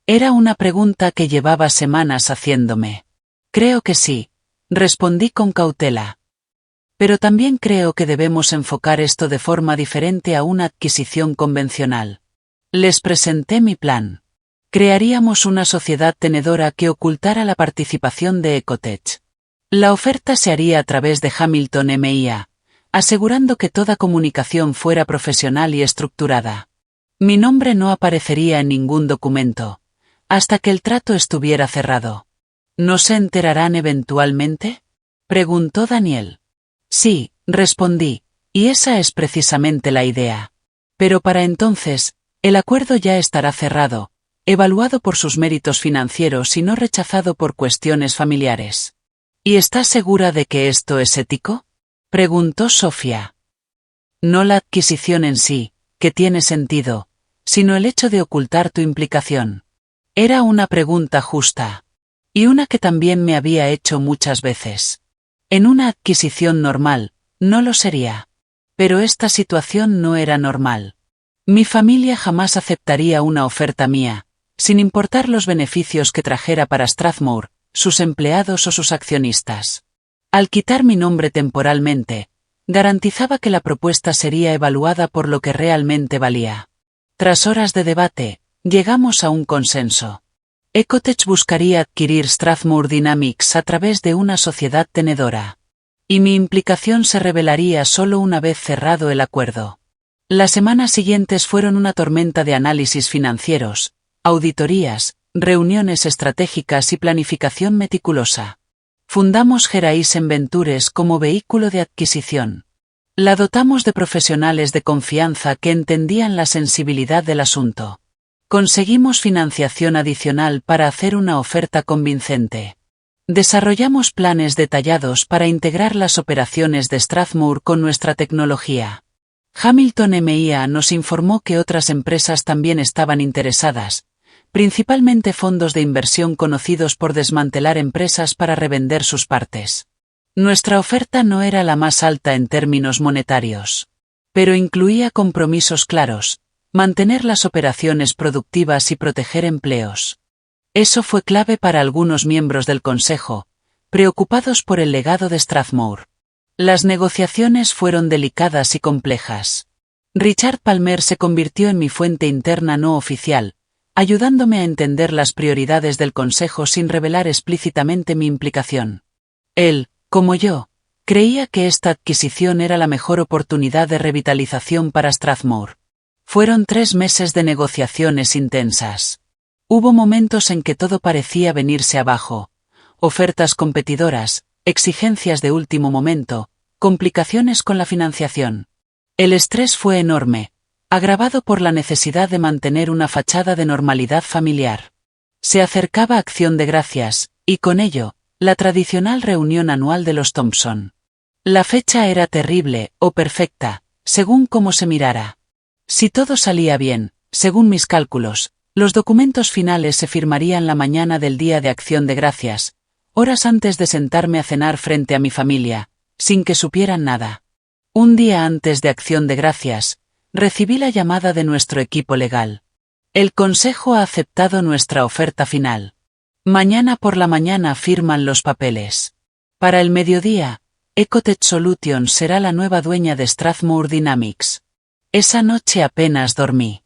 Era una pregunta que llevaba semanas haciéndome. Creo que sí, respondí con cautela. Pero también creo que debemos enfocar esto de forma diferente a una adquisición convencional. Les presenté mi plan. Crearíamos una sociedad tenedora que ocultara la participación de Ecotech. La oferta se haría a través de Hamilton MIA, asegurando que toda comunicación fuera profesional y estructurada. Mi nombre no aparecería en ningún documento, hasta que el trato estuviera cerrado. ¿No se enterarán eventualmente?, preguntó Daniel. Sí, respondí, y esa es precisamente la idea. Pero para entonces, el acuerdo ya estará cerrado, evaluado por sus méritos financieros y no rechazado por cuestiones familiares. ¿Y estás segura de que esto es ético?, preguntó Sofía. No la adquisición en sí, que tiene sentido, sino el hecho de ocultar tu implicación. Era una pregunta justa. Y una que también me había hecho muchas veces. En una adquisición normal, no lo sería. Pero esta situación no era normal. Mi familia jamás aceptaría una oferta mía, sin importar los beneficios que trajera para Strathmore, sus empleados o sus accionistas. Al quitar mi nombre temporalmente, garantizaba que la propuesta sería evaluada por lo que realmente valía. Tras horas de debate, llegamos a un consenso. Ecotech buscaría adquirir Strathmore Dynamics a través de una sociedad tenedora. Y mi implicación se revelaría solo una vez cerrado el acuerdo. Las semanas siguientes fueron una tormenta de análisis financieros, auditorías, reuniones estratégicas y planificación meticulosa. Fundamos Horizon Ventures como vehículo de adquisición. La dotamos de profesionales de confianza que entendían la sensibilidad del asunto. Conseguimos financiación adicional para hacer una oferta convincente. Desarrollamos planes detallados para integrar las operaciones de Strathmore con nuestra tecnología. Hamilton MIA nos informó que otras empresas también estaban interesadas, principalmente fondos de inversión conocidos por desmantelar empresas para revender sus partes. Nuestra oferta no era la más alta en términos monetarios, pero incluía compromisos claros, mantener las operaciones productivas y proteger empleos. Eso fue clave para algunos miembros del Consejo, preocupados por el legado de Strathmore. Las negociaciones fueron delicadas y complejas. Richard Palmer se convirtió en mi fuente interna no oficial, ayudándome a entender las prioridades del Consejo sin revelar explícitamente mi implicación. Él, como yo, creía que esta adquisición era la mejor oportunidad de revitalización para Strathmore. Fueron 3 meses de negociaciones intensas. Hubo momentos en que todo parecía venirse abajo. Ofertas competidoras, exigencias de último momento, complicaciones con la financiación. El estrés fue enorme, agravado por la necesidad de mantener una fachada de normalidad familiar. Se acercaba Acción de Gracias, y con ello, la tradicional reunión anual de los Thompson. La fecha era terrible, o perfecta, según cómo se mirara. Si todo salía bien, según mis cálculos, los documentos finales se firmarían la mañana del día de Acción de Gracias, horas antes de sentarme a cenar frente a mi familia, sin que supieran nada. Un día antes de Acción de Gracias, recibí la llamada de nuestro equipo legal. El Consejo ha aceptado nuestra oferta final. Mañana por la mañana firman los papeles. Para el mediodía, Ecotech Solutions será la nueva dueña de Strathmore Dynamics. Esa noche apenas dormí.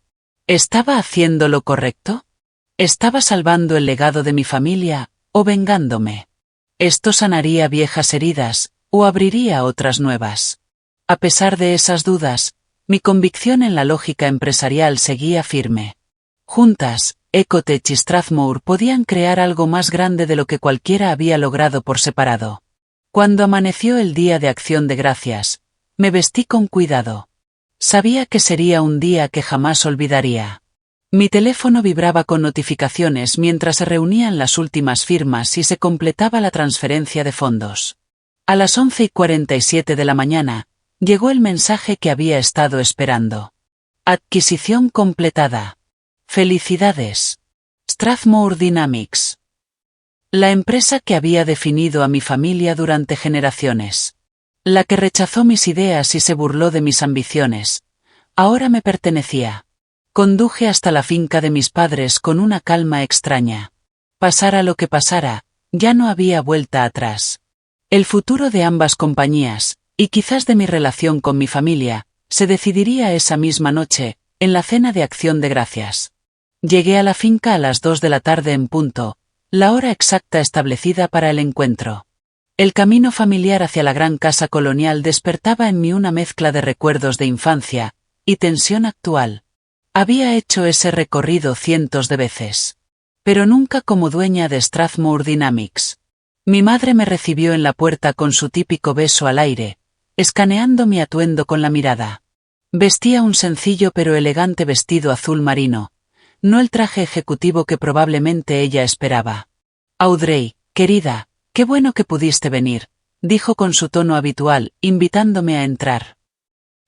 ¿Estaba haciendo lo correcto? ¿Estaba salvando el legado de mi familia, o vengándome? ¿Esto sanaría viejas heridas, o abriría otras nuevas? A pesar de esas dudas, mi convicción en la lógica empresarial seguía firme. Juntas, Ecotech y Strathmore podían crear algo más grande de lo que cualquiera había logrado por separado. Cuando amaneció el día de Acción de Gracias, me vestí con cuidado. Sabía que sería un día que jamás olvidaría. Mi teléfono vibraba con notificaciones mientras se reunían las últimas firmas y se completaba la transferencia de fondos. A las 11:47 de la mañana, llegó el mensaje que había estado esperando. Adquisición completada. Felicidades. Strathmore Dynamics. La empresa que había definido a mi familia durante generaciones. La que rechazó mis ideas y se burló de mis ambiciones. Ahora me pertenecía. Conduje hasta la finca de mis padres con una calma extraña. Pasara lo que pasara, ya no había vuelta atrás. El futuro de ambas compañías, y quizás de mi relación con mi familia, se decidiría esa misma noche, en la cena de Acción de Gracias. Llegué a la finca a las 2 de la tarde en punto, la hora exacta establecida para el encuentro. El camino familiar hacia la gran casa colonial despertaba en mí una mezcla de recuerdos de infancia y tensión actual. Había hecho ese recorrido cientos de veces, pero nunca como dueña de Strathmore Dynamics. Mi madre me recibió en la puerta con su típico beso al aire, escaneando mi atuendo con la mirada. Vestía un sencillo pero elegante vestido azul marino, no el traje ejecutivo que probablemente ella esperaba. Audrey, querida, qué bueno que pudiste venir, dijo con su tono habitual, invitándome a entrar.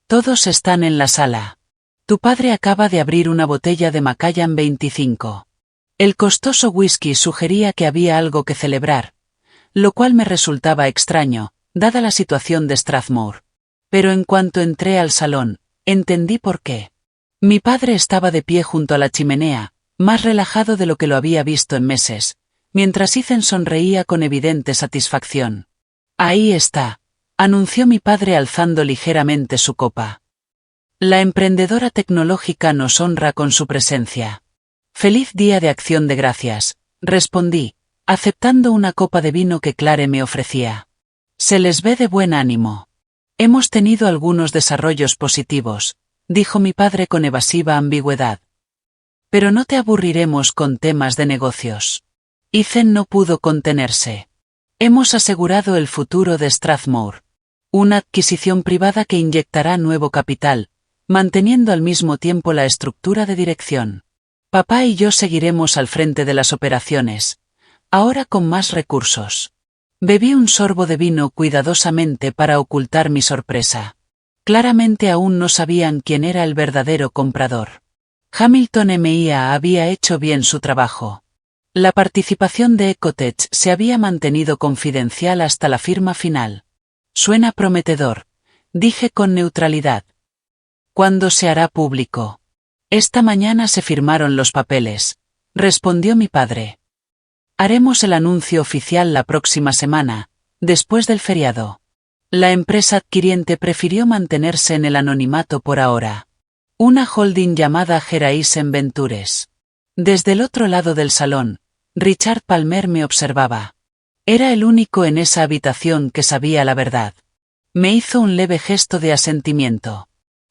Todos están en la sala. Tu padre acaba de abrir una botella de Macallan 25. El costoso whisky sugería que había algo que celebrar, lo cual me resultaba extraño, dada la situación de Strathmore. Pero en cuanto entré al salón, entendí por qué. Mi padre estaba de pie junto a la chimenea, más relajado de lo que lo había visto en meses, mientras Ethan sonreía con evidente satisfacción. Ahí está, anunció mi padre alzando ligeramente su copa. La emprendedora tecnológica nos honra con su presencia. Feliz Día de Acción de Gracias, respondí, aceptando una copa de vino que Clare me ofrecía. Se les ve de buen ánimo. Hemos tenido algunos desarrollos positivos, dijo mi padre con evasiva ambigüedad. Pero no te aburriremos con temas de negocios. Ethan no pudo contenerse. Hemos asegurado el futuro de Strathmore. Una adquisición privada que inyectará nuevo capital, manteniendo al mismo tiempo la estructura de dirección. Papá y yo seguiremos al frente de las operaciones, ahora con más recursos. Bebí un sorbo de vino cuidadosamente para ocultar mi sorpresa. Claramente aún no sabían quién era el verdadero comprador. Hamilton M.I.A. había hecho bien su trabajo. La participación de Ecotech se había mantenido confidencial hasta la firma final. Suena prometedor, dije con neutralidad. ¿Cuándo se hará público? Esta mañana se firmaron los papeles, respondió mi padre. Haremos el anuncio oficial la próxima semana, después del feriado. La empresa adquiriente prefirió mantenerse en el anonimato por ahora. Una holding llamada Geraisen Ventures. Desde el otro lado del salón, Richard Palmer me observaba. Era el único en esa habitación que sabía la verdad. Me hizo un leve gesto de asentimiento.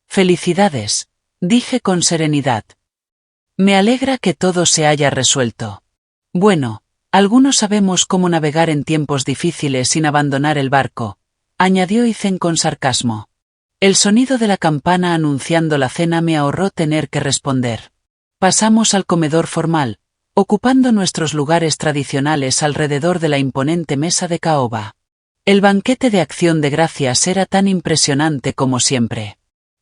Felicidades, dije con serenidad. Me alegra que todo se haya resuelto. Bueno, algunos sabemos cómo navegar en tiempos difíciles sin abandonar el barco, añadió Ethan con sarcasmo. El sonido de la campana anunciando la cena me ahorró tener que responder. Pasamos al comedor formal, ocupando nuestros lugares tradicionales alrededor de la imponente mesa de caoba. El banquete de Acción de Gracias era tan impresionante como siempre.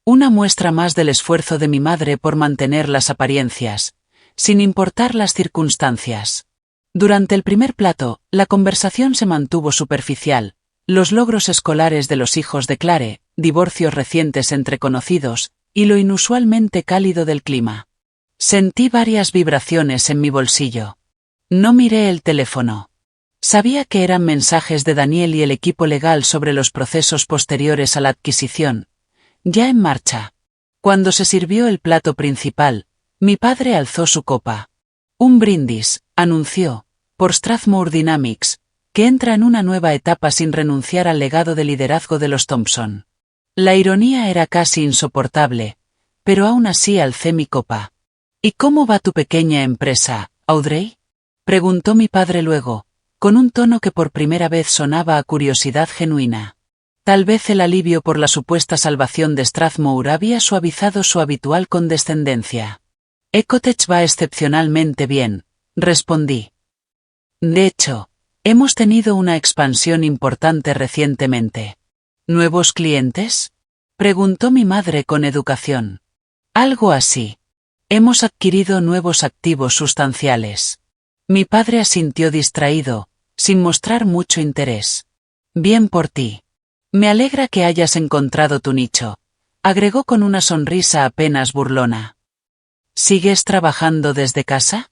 Una muestra más del esfuerzo de mi madre por mantener las apariencias, sin importar las circunstancias. Durante el primer plato, la conversación se mantuvo superficial, los logros escolares de los hijos de Clare, divorcios recientes entre conocidos, y lo inusualmente cálido del clima. Sentí varias vibraciones en mi bolsillo. No miré el teléfono. Sabía que eran mensajes de Daniel y el equipo legal sobre los procesos posteriores a la adquisición. Ya en marcha. Cuando se sirvió el plato principal, mi padre alzó su copa. Un brindis, anunció, por Strathmore Dynamics, que entra en una nueva etapa sin renunciar al legado de liderazgo de los Thompson. La ironía era casi insoportable, pero aún así alcé mi copa. ¿Y cómo va tu pequeña empresa, Audrey? Preguntó mi padre luego, con un tono que por primera vez sonaba a curiosidad genuina. Tal vez el alivio por la supuesta salvación de Strathmore había suavizado su habitual condescendencia. Ecotech va excepcionalmente bien, respondí. De hecho, hemos tenido una expansión importante recientemente. ¿Nuevos clientes? Preguntó mi madre con educación. Algo así. Hemos adquirido nuevos activos sustanciales. Mi padre asintió distraído, sin mostrar mucho interés. Bien por ti. Me alegra que hayas encontrado tu nicho, agregó con una sonrisa apenas burlona. ¿Sigues trabajando desde casa?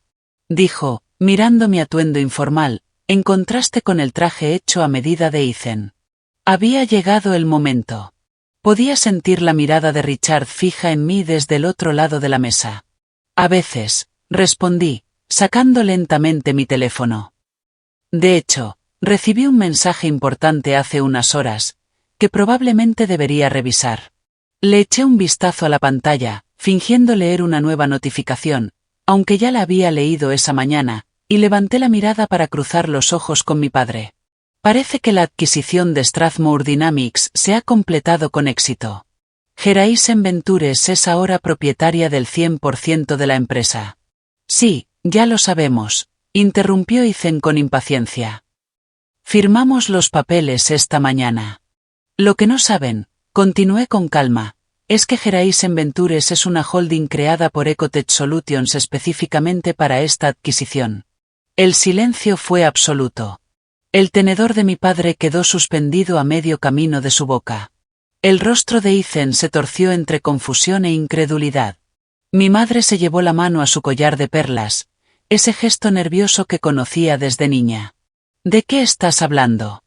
Dijo, mirando mi atuendo informal, en contraste con el traje hecho a medida de Ethan. Había llegado el momento. Podía sentir la mirada de Richard fija en mí desde el otro lado de la mesa. A veces, respondí, sacando lentamente mi teléfono. De hecho, recibí un mensaje importante hace unas horas, que probablemente debería revisar. Le eché un vistazo a la pantalla, fingiendo leer una nueva notificación, aunque ya la había leído esa mañana, y levanté la mirada para cruzar los ojos con mi padre. Parece que la adquisición de Strathmore Dynamics se ha completado con éxito. Geraisen Ventures es ahora propietaria del 100% de la empresa. Sí, ya lo sabemos, interrumpió Ethan con impaciencia. Firmamos los papeles esta mañana. Lo que no saben, continué con calma, es que Geraisen Ventures es una holding creada por Ecotech Solutions específicamente para esta adquisición. El silencio fue absoluto. El tenedor de mi padre quedó suspendido a medio camino de su boca. El rostro de Ethan se torció entre confusión e incredulidad. Mi madre se llevó la mano a su collar de perlas, ese gesto nervioso que conocía desde niña. ¿De qué estás hablando?,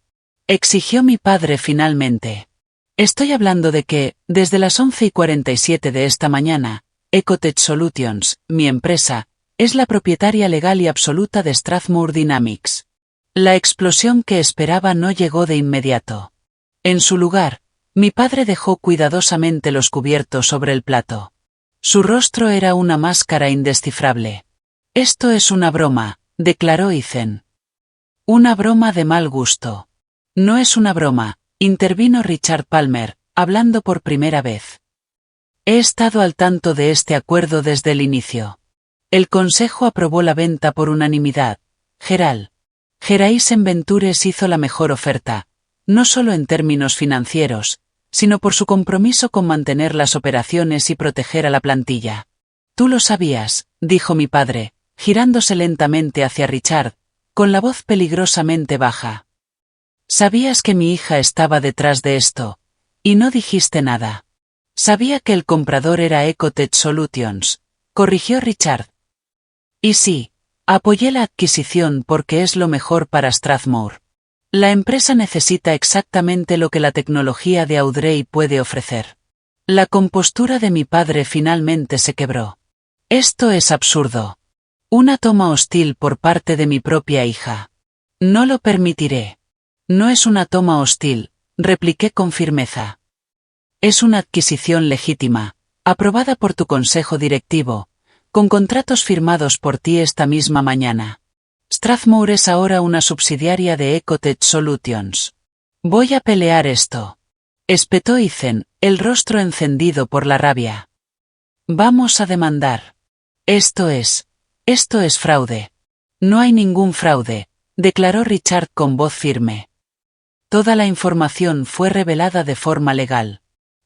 exigió mi padre finalmente. Estoy hablando de que, desde las 11:47 de esta mañana, Ecotech Solutions, mi empresa, es la propietaria legal y absoluta de Strathmore Dynamics. La explosión que esperaba no llegó de inmediato. En su lugar, mi padre dejó cuidadosamente los cubiertos sobre el plato. Su rostro era una máscara indescifrable. Esto es una broma, declaró Ethan. Una broma de mal gusto. No es una broma, intervino Richard Palmer, hablando por primera vez. He estado al tanto de este acuerdo desde el inicio. El Consejo aprobó la venta por unanimidad. Geraisen Ventures hizo la mejor oferta, no solo en términos financieros, sino por su compromiso con mantener las operaciones y proteger a la plantilla. Tú lo sabías, dijo mi padre, girándose lentamente hacia Richard, con la voz peligrosamente baja. Sabías que mi hija estaba detrás de esto, y no dijiste nada. Sabía que el comprador era Ecotech Solutions, corrigió Richard. Y sí, apoyé la adquisición porque es lo mejor para Strathmore. La empresa necesita exactamente lo que la tecnología de Audrey puede ofrecer. La compostura de mi padre finalmente se quebró. Esto es absurdo. Una toma hostil por parte de mi propia hija. No lo permitiré. No es una toma hostil, repliqué con firmeza. Es una adquisición legítima, aprobada por tu consejo directivo, con contratos firmados por ti esta misma mañana. Strathmore es ahora una subsidiaria de Ecotech Solutions. Voy a pelear esto. Espetó Ethan, el rostro encendido por la rabia. Vamos a demandar. Esto es fraude. No hay ningún fraude, declaró Richard con voz firme. Toda la información fue revelada de forma legal.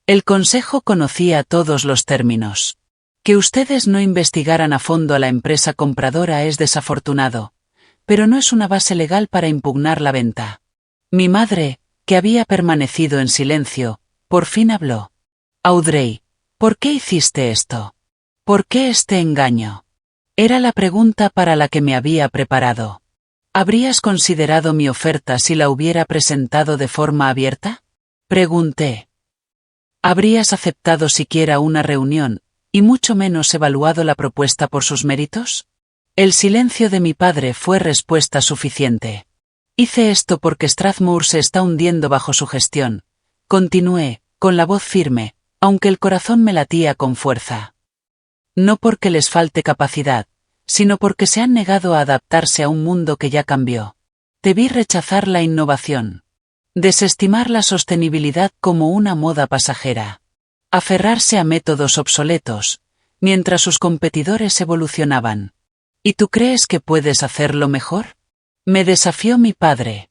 El Consejo conocía todos los términos. Que ustedes no investigaran a fondo a la empresa compradora es desafortunado, pero no es una base legal para impugnar la venta. Mi madre, que había permanecido en silencio, por fin habló. Audrey, ¿por qué hiciste esto? ¿Por qué este engaño? Era la pregunta para la que me había preparado. ¿Habrías considerado mi oferta si la hubiera presentado de forma abierta? Pregunté. ¿Habrías aceptado siquiera una reunión, y mucho menos evaluado la propuesta por sus méritos? El silencio de mi padre fue respuesta suficiente. Hice esto porque Strathmore se está hundiendo bajo su gestión. Continué, con la voz firme, aunque el corazón me latía con fuerza. No porque les falte capacidad, sino porque se han negado a adaptarse a un mundo que ya cambió. Te vi rechazar la innovación. Desestimar la sostenibilidad como una moda pasajera. Aferrarse a métodos obsoletos, mientras sus competidores evolucionaban. ¿Y tú crees que puedes hacerlo mejor? Me desafió mi padre.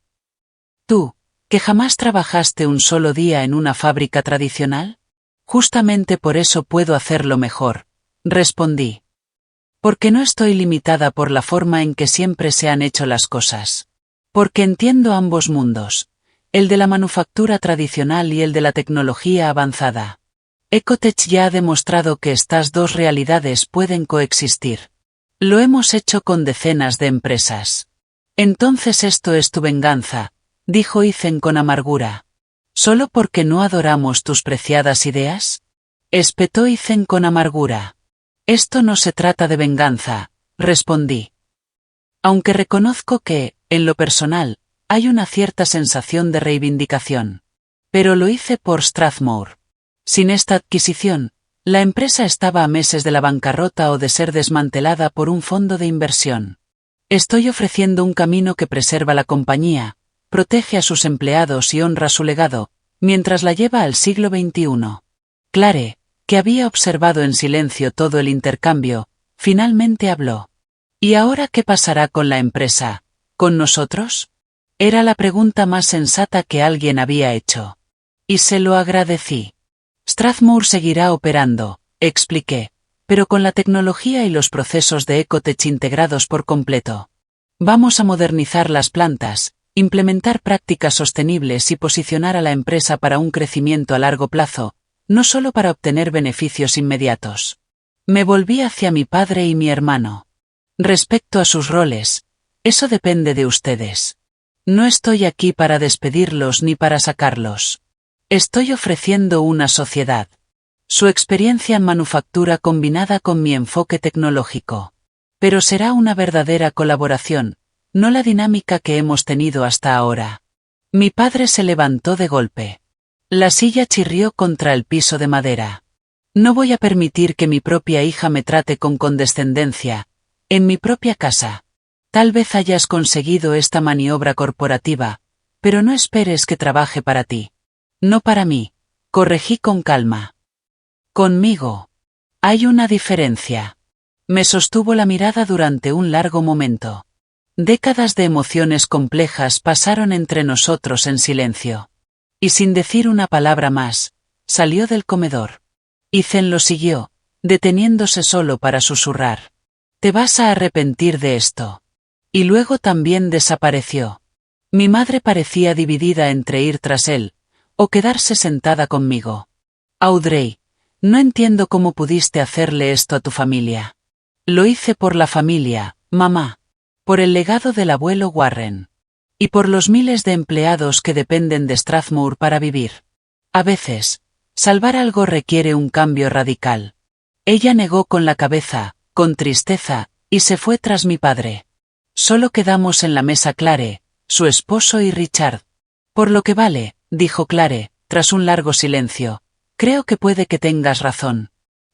Tú, que jamás trabajaste un solo día en una fábrica tradicional. Justamente por eso puedo hacerlo mejor, respondí. Porque no estoy limitada por la forma en que siempre se han hecho las cosas. Porque entiendo ambos mundos, el de la manufactura tradicional y el de la tecnología avanzada. Ecotech ya ha demostrado que estas dos realidades pueden coexistir. Lo hemos hecho con decenas de empresas. Entonces esto es tu venganza, dijo Ethan con amargura. ¿Solo porque no adoramos tus preciadas ideas? Espetó Ethan con amargura. Esto no se trata de venganza, respondí. Aunque reconozco que, en lo personal, hay una cierta sensación de reivindicación. Pero lo hice por Strathmore. Sin esta adquisición, la empresa estaba a meses de la bancarrota o de ser desmantelada por un fondo de inversión. Estoy ofreciendo un camino que preserva la compañía, protege a sus empleados y honra su legado, mientras la lleva al siglo XXI. Clare, que había observado en silencio todo el intercambio, finalmente habló. ¿Y ahora qué pasará con la empresa? ¿Con nosotros? Era la pregunta más sensata que alguien había hecho. Y se lo agradecí. Strathmore seguirá operando, expliqué, pero con la tecnología y los procesos de Ecotech integrados por completo. Vamos a modernizar las plantas, implementar prácticas sostenibles y posicionar a la empresa para un crecimiento a largo plazo, no solo para obtener beneficios inmediatos. Me volví hacia mi padre y mi hermano. Respecto a sus roles, eso depende de ustedes. No estoy aquí para despedirlos ni para sacarlos. Estoy ofreciendo una sociedad. Su experiencia en manufactura combinada con mi enfoque tecnológico. Pero será una verdadera colaboración, no la dinámica que hemos tenido hasta ahora. Mi padre se levantó de golpe. La silla chirrió contra el piso de madera. No voy a permitir que mi propia hija me trate con condescendencia, en mi propia casa. Tal vez hayas conseguido esta maniobra corporativa, pero no esperes que trabaje para ti. No para mí, corregí con calma. Conmigo. Hay una diferencia. Me sostuvo la mirada durante un largo momento. Décadas de emociones complejas pasaron entre nosotros en silencio. Y sin decir una palabra más, salió del comedor. Ethan lo siguió, deteniéndose solo para susurrar. Te vas a arrepentir de esto. Y luego también desapareció. Mi madre parecía dividida entre ir tras él, o quedarse sentada conmigo. Audrey, no entiendo cómo pudiste hacerle esto a tu familia. Lo hice por la familia, mamá. Por el legado del abuelo Warren. Y por los miles de empleados que dependen de Strathmore para vivir. A veces, salvar algo requiere un cambio radical. Ella negó con la cabeza, con tristeza, y se fue tras mi padre. Solo quedamos en la mesa Clare, su esposo y Richard. Por lo que vale, dijo Clare, tras un largo silencio, creo que puede que tengas razón.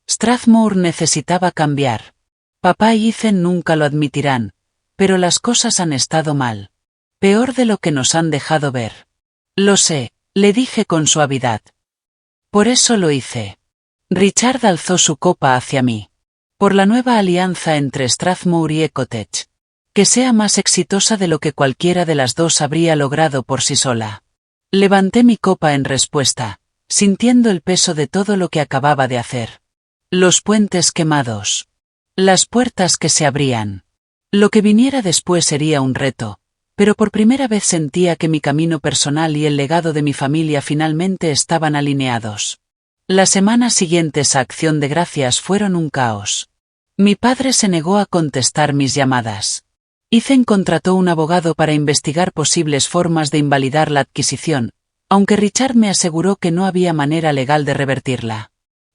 Strathmore necesitaba cambiar. Papá y Ethan nunca lo admitirán. Pero las cosas han estado mal. Peor de lo que nos han dejado ver. Lo sé, le dije con suavidad. Por eso lo hice. Richard alzó su copa hacia mí. Por la nueva alianza entre Strathmore y Ecotech. Que sea más exitosa de lo que cualquiera de las dos habría logrado por sí sola. Levanté mi copa en respuesta, sintiendo el peso de todo lo que acababa de hacer. Los puentes quemados. Las puertas que se abrían. Lo que viniera después sería un reto, pero por primera vez sentía que mi camino personal y el legado de mi familia finalmente estaban alineados. Las semanas siguientes a Acción de Gracias fueron un caos. Mi padre se negó a contestar mis llamadas. Ethan contrató un abogado para investigar posibles formas de invalidar la adquisición, aunque Richard me aseguró que no había manera legal de revertirla.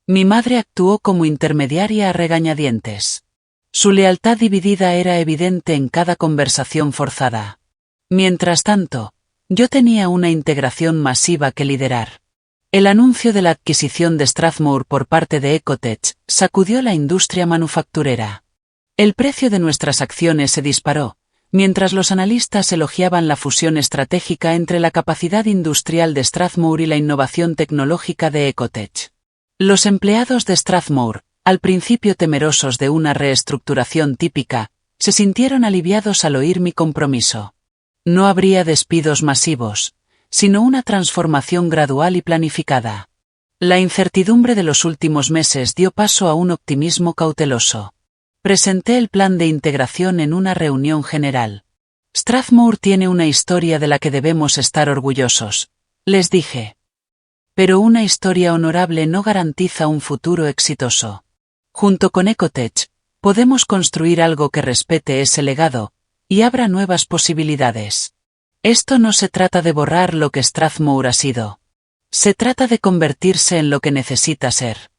Mi madre actuó como intermediaria a regañadientes. Su lealtad dividida era evidente en cada conversación forzada. Mientras tanto, yo tenía una integración masiva que liderar. El anuncio de la adquisición de Strathmore por parte de Ecotech sacudió la industria manufacturera. El precio de nuestras acciones se disparó, mientras los analistas elogiaban la fusión estratégica entre la capacidad industrial de Strathmore y la innovación tecnológica de Ecotech. Los empleados de Strathmore, al principio temerosos de una reestructuración típica, se sintieron aliviados al oír mi compromiso. No habría despidos masivos, sino una transformación gradual y planificada. La incertidumbre de los últimos meses dio paso a un optimismo cauteloso. Presenté el plan de integración en una reunión general. Strathmore tiene una historia de la que debemos estar orgullosos, les dije. Pero una historia honorable no garantiza un futuro exitoso. Junto con Ecotech, podemos construir algo que respete ese legado, y abra nuevas posibilidades. Esto no se trata de borrar lo que Strathmore ha sido. Se trata de convertirse en lo que necesita ser.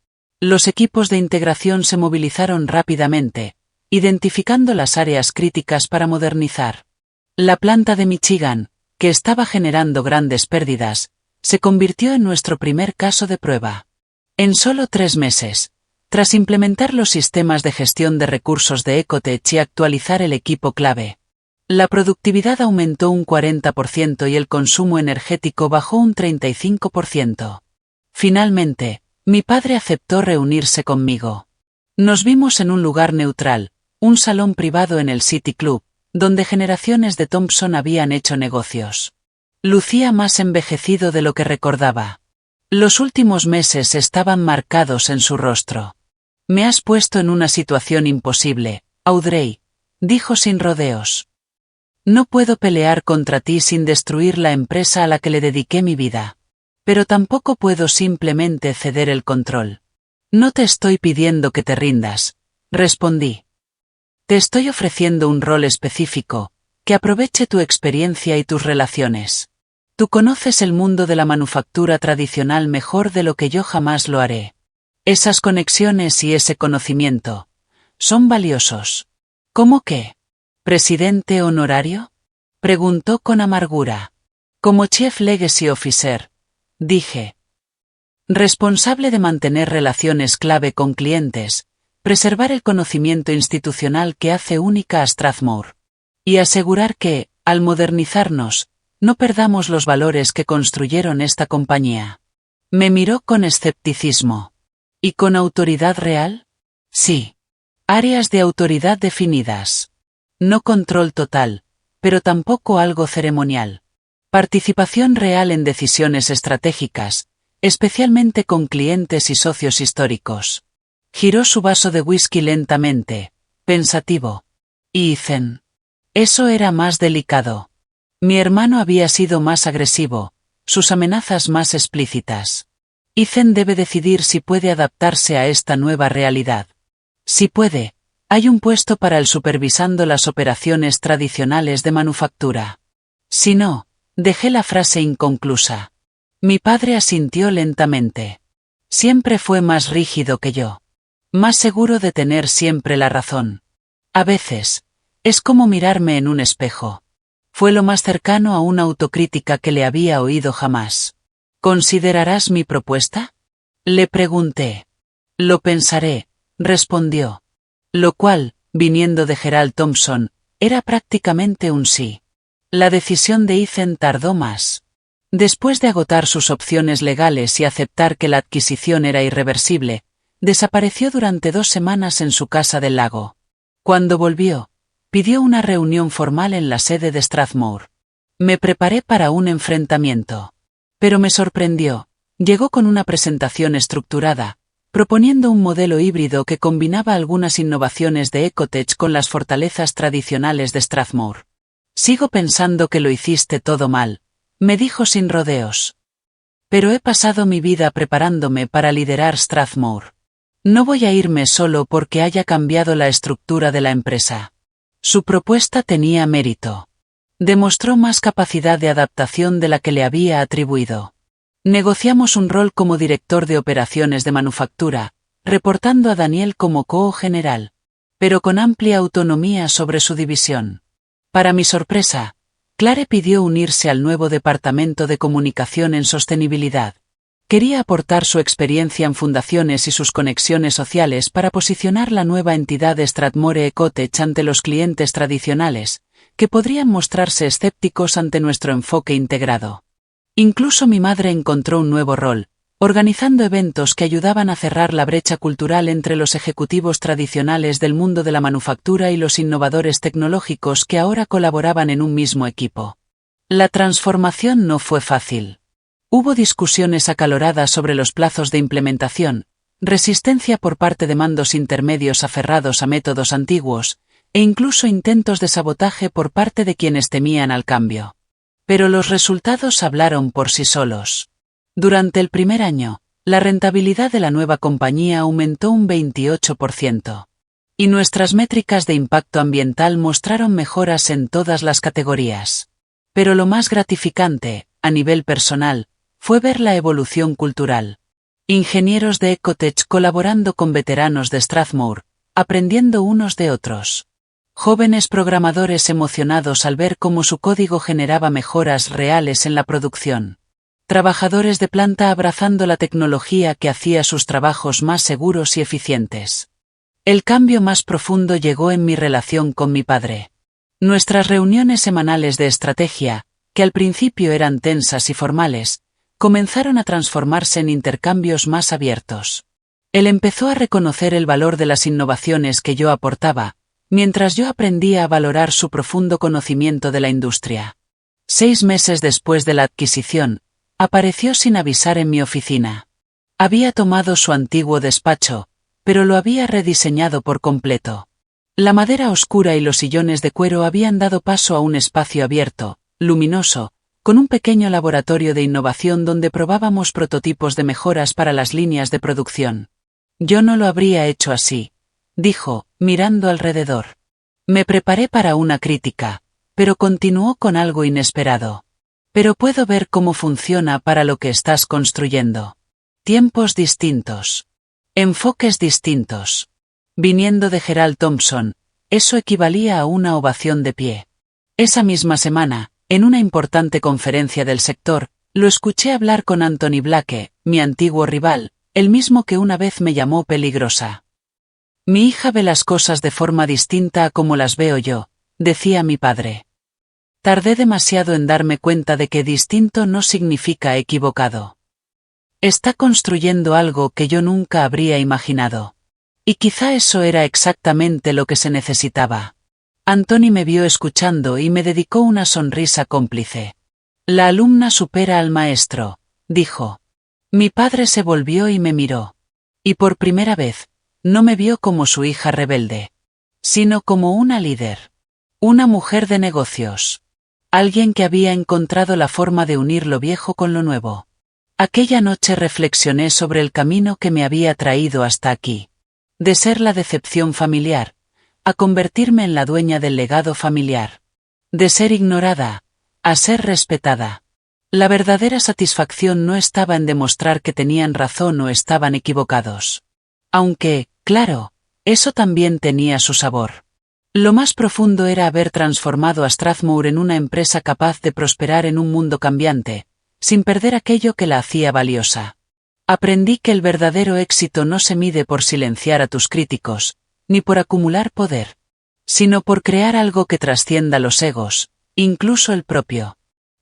Los equipos de integración se movilizaron rápidamente, identificando las áreas críticas para modernizar. La planta de Michigan, que estaba generando grandes pérdidas, se convirtió en nuestro primer caso de prueba. En solo 3 meses, tras implementar los sistemas de gestión de recursos de Ecotech y actualizar el equipo clave, la productividad aumentó un 40% y el consumo energético bajó un 35%. Finalmente, mi padre aceptó reunirse conmigo. Nos vimos en un lugar neutral, un salón privado en el City Club, donde generaciones de Thompson habían hecho negocios. Lucía más envejecido de lo que recordaba. Los últimos meses estaban marcados en su rostro. Me has puesto en una situación imposible, Audrey, dijo sin rodeos. No puedo pelear contra ti sin destruir la empresa a la que le dediqué mi vida. Pero tampoco puedo simplemente ceder el control. No te estoy pidiendo que te rindas, respondí. Te estoy ofreciendo un rol específico, que aproveche tu experiencia y tus relaciones. Tú conoces el mundo de la manufactura tradicional mejor de lo que yo jamás lo haré. Esas conexiones y ese conocimiento son valiosos. ¿Cómo qué? ¿Presidente honorario?, preguntó con amargura. Como Chief Legacy Officer, dije. Responsable de mantener relaciones clave con clientes, preservar el conocimiento institucional que hace única a Strathmore. Y asegurar que, al modernizarnos, no perdamos los valores que construyeron esta compañía. Me miró con escepticismo. ¿Y con autoridad real? Sí. Áreas de autoridad definidas. No control total, pero tampoco algo ceremonial. Participación real en decisiones estratégicas, especialmente con clientes y socios históricos. Giró su vaso de whisky lentamente, pensativo. Y Ethan. Eso era más delicado. Mi hermano había sido más agresivo, sus amenazas más explícitas. Ethan debe decidir si puede adaptarse a esta nueva realidad. Si puede, hay un puesto para él supervisando las operaciones tradicionales de manufactura. Si no, dejé la frase inconclusa. Mi padre asintió lentamente. Siempre fue más rígido que yo. Más seguro de tener siempre la razón. A veces, es como mirarme en un espejo. Fue lo más cercano a una autocrítica que le había oído jamás. ¿Considerarás mi propuesta?, le pregunté. Lo pensaré, respondió. Lo cual, viniendo de Gerald Thompson, era prácticamente un sí. La decisión de Ethan tardó más. Después de agotar sus opciones legales y aceptar que la adquisición era irreversible, desapareció durante 2 semanas en su casa del lago. Cuando volvió, pidió una reunión formal en la sede de Strathmore. Me preparé para un enfrentamiento. Pero me sorprendió. Llegó con una presentación estructurada, proponiendo un modelo híbrido que combinaba algunas innovaciones de Ecotech con las fortalezas tradicionales de Strathmore. Sigo pensando que lo hiciste todo mal, me dijo sin rodeos. Pero he pasado mi vida preparándome para liderar Strathmore. No voy a irme solo porque haya cambiado la estructura de la empresa. Su propuesta tenía mérito. Demostró más capacidad de adaptación de la que le había atribuido. Negociamos un rol como director de operaciones de manufactura, reportando a Daniel como CO general, pero con amplia autonomía sobre su división. Para mi sorpresa, Clare pidió unirse al nuevo departamento de comunicación en sostenibilidad. Quería aportar su experiencia en fundaciones y sus conexiones sociales para posicionar la nueva entidad de Strathmore Ecotech ante los clientes tradicionales, que podrían mostrarse escépticos ante nuestro enfoque integrado. Incluso mi madre encontró un nuevo rol, organizando eventos que ayudaban a cerrar la brecha cultural entre los ejecutivos tradicionales del mundo de la manufactura y los innovadores tecnológicos que ahora colaboraban en un mismo equipo. La transformación no fue fácil. Hubo discusiones acaloradas sobre los plazos de implementación, resistencia por parte de mandos intermedios aferrados a métodos antiguos, e incluso intentos de sabotaje por parte de quienes temían al cambio. Pero los resultados hablaron por sí solos. Durante el primer año, la rentabilidad de la nueva compañía aumentó un 28%. Y nuestras métricas de impacto ambiental mostraron mejoras en todas las categorías. Pero lo más gratificante, a nivel personal, fue ver la evolución cultural. Ingenieros de Ecotech colaborando con veteranos de Strathmore, aprendiendo unos de otros. Jóvenes programadores emocionados al ver cómo su código generaba mejoras reales en la producción. Trabajadores de planta abrazando la tecnología que hacía sus trabajos más seguros y eficientes. El cambio más profundo llegó en mi relación con mi padre. Nuestras reuniones semanales de estrategia, que al principio eran tensas y formales, comenzaron a transformarse en intercambios más abiertos. Él empezó a reconocer el valor de las innovaciones que yo aportaba, mientras yo aprendía a valorar su profundo conocimiento de la industria. 6 meses después de la adquisición, apareció sin avisar en mi oficina. Había tomado su antiguo despacho, pero lo había rediseñado por completo. La madera oscura y los sillones de cuero habían dado paso a un espacio abierto, luminoso, con un pequeño laboratorio de innovación donde probábamos prototipos de mejoras para las líneas de producción. Yo no lo habría hecho así, dijo, mirando alrededor. Me preparé para una crítica, pero continuó con algo inesperado. Pero puedo ver cómo funciona para lo que estás construyendo. Tiempos distintos. Enfoques distintos. Viniendo de Gerald Thompson, eso equivalía a una ovación de pie. Esa misma semana, en una importante conferencia del sector, lo escuché hablar con Anthony Blake, mi antiguo rival, el mismo que una vez me llamó peligrosa. Mi hija ve las cosas de forma distinta a como las veo yo, decía mi padre. Tardé demasiado en darme cuenta de que distinto no significa equivocado. Está construyendo algo que yo nunca habría imaginado. Y quizá eso era exactamente lo que se necesitaba. Anthony me vio escuchando y me dedicó una sonrisa cómplice. La alumna supera al maestro, dijo. Mi padre se volvió y me miró. Y por primera vez, no me vio como su hija rebelde, sino como una líder. Una mujer de negocios. Alguien que había encontrado la forma de unir lo viejo con lo nuevo. Aquella noche reflexioné sobre el camino que me había traído hasta aquí. De ser la decepción familiar, a convertirme en la dueña del legado familiar. De ser ignorada, a ser respetada. La verdadera satisfacción no estaba en demostrar que tenían razón o estaban equivocados. Aunque, claro, eso también tenía su sabor. Lo más profundo era haber transformado a Strathmore en una empresa capaz de prosperar en un mundo cambiante, sin perder aquello que la hacía valiosa. Aprendí que el verdadero éxito no se mide por silenciar a tus críticos, ni por acumular poder, sino por crear algo que trascienda los egos, incluso el propio.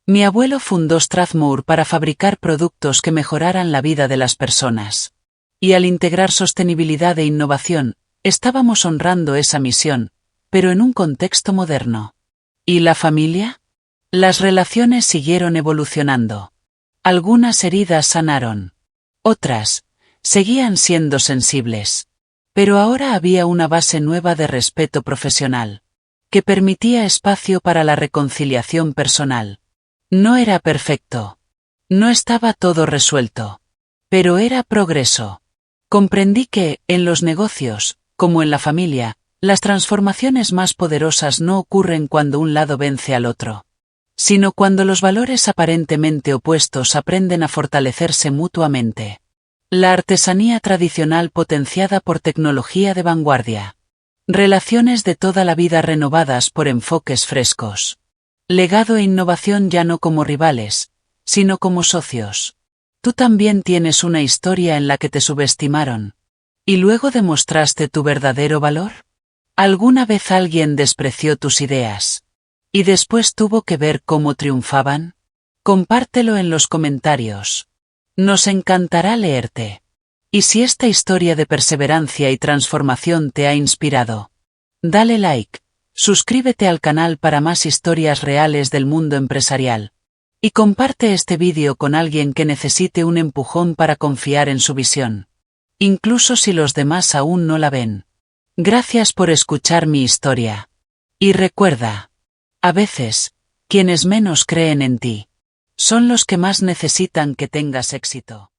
Mi abuelo fundó Strathmore para fabricar productos que mejoraran la vida de las personas. Y al integrar sostenibilidad e innovación, estábamos honrando esa misión, pero en un contexto moderno. ¿Y la familia? Las relaciones siguieron evolucionando. Algunas heridas sanaron. Otras, seguían siendo sensibles. Pero ahora había una base nueva de respeto profesional, que permitía espacio para la reconciliación personal. No era perfecto. No estaba todo resuelto. Pero era progreso. Comprendí que, en los negocios, como en la familia, las transformaciones más poderosas no ocurren cuando un lado vence al otro, sino cuando los valores aparentemente opuestos aprenden a fortalecerse mutuamente. La artesanía tradicional potenciada por tecnología de vanguardia. Relaciones de toda la vida renovadas por enfoques frescos. Legado e innovación ya no como rivales, sino como socios. Tú también tienes una historia en la que te subestimaron. ¿Y luego demostraste tu verdadero valor? ¿Alguna vez alguien despreció tus ideas? ¿Y después tuvo que ver cómo triunfaban? Compártelo en los comentarios. Nos encantará leerte. Y si esta historia de perseverancia y transformación te ha inspirado, dale like, suscríbete al canal para más historias reales del mundo empresarial. Y comparte este vídeo con alguien que necesite un empujón para confiar en su visión. Incluso si los demás aún no la ven. Gracias por escuchar mi historia. Y recuerda, a veces, quienes menos creen en ti, son los que más necesitan que tengas éxito.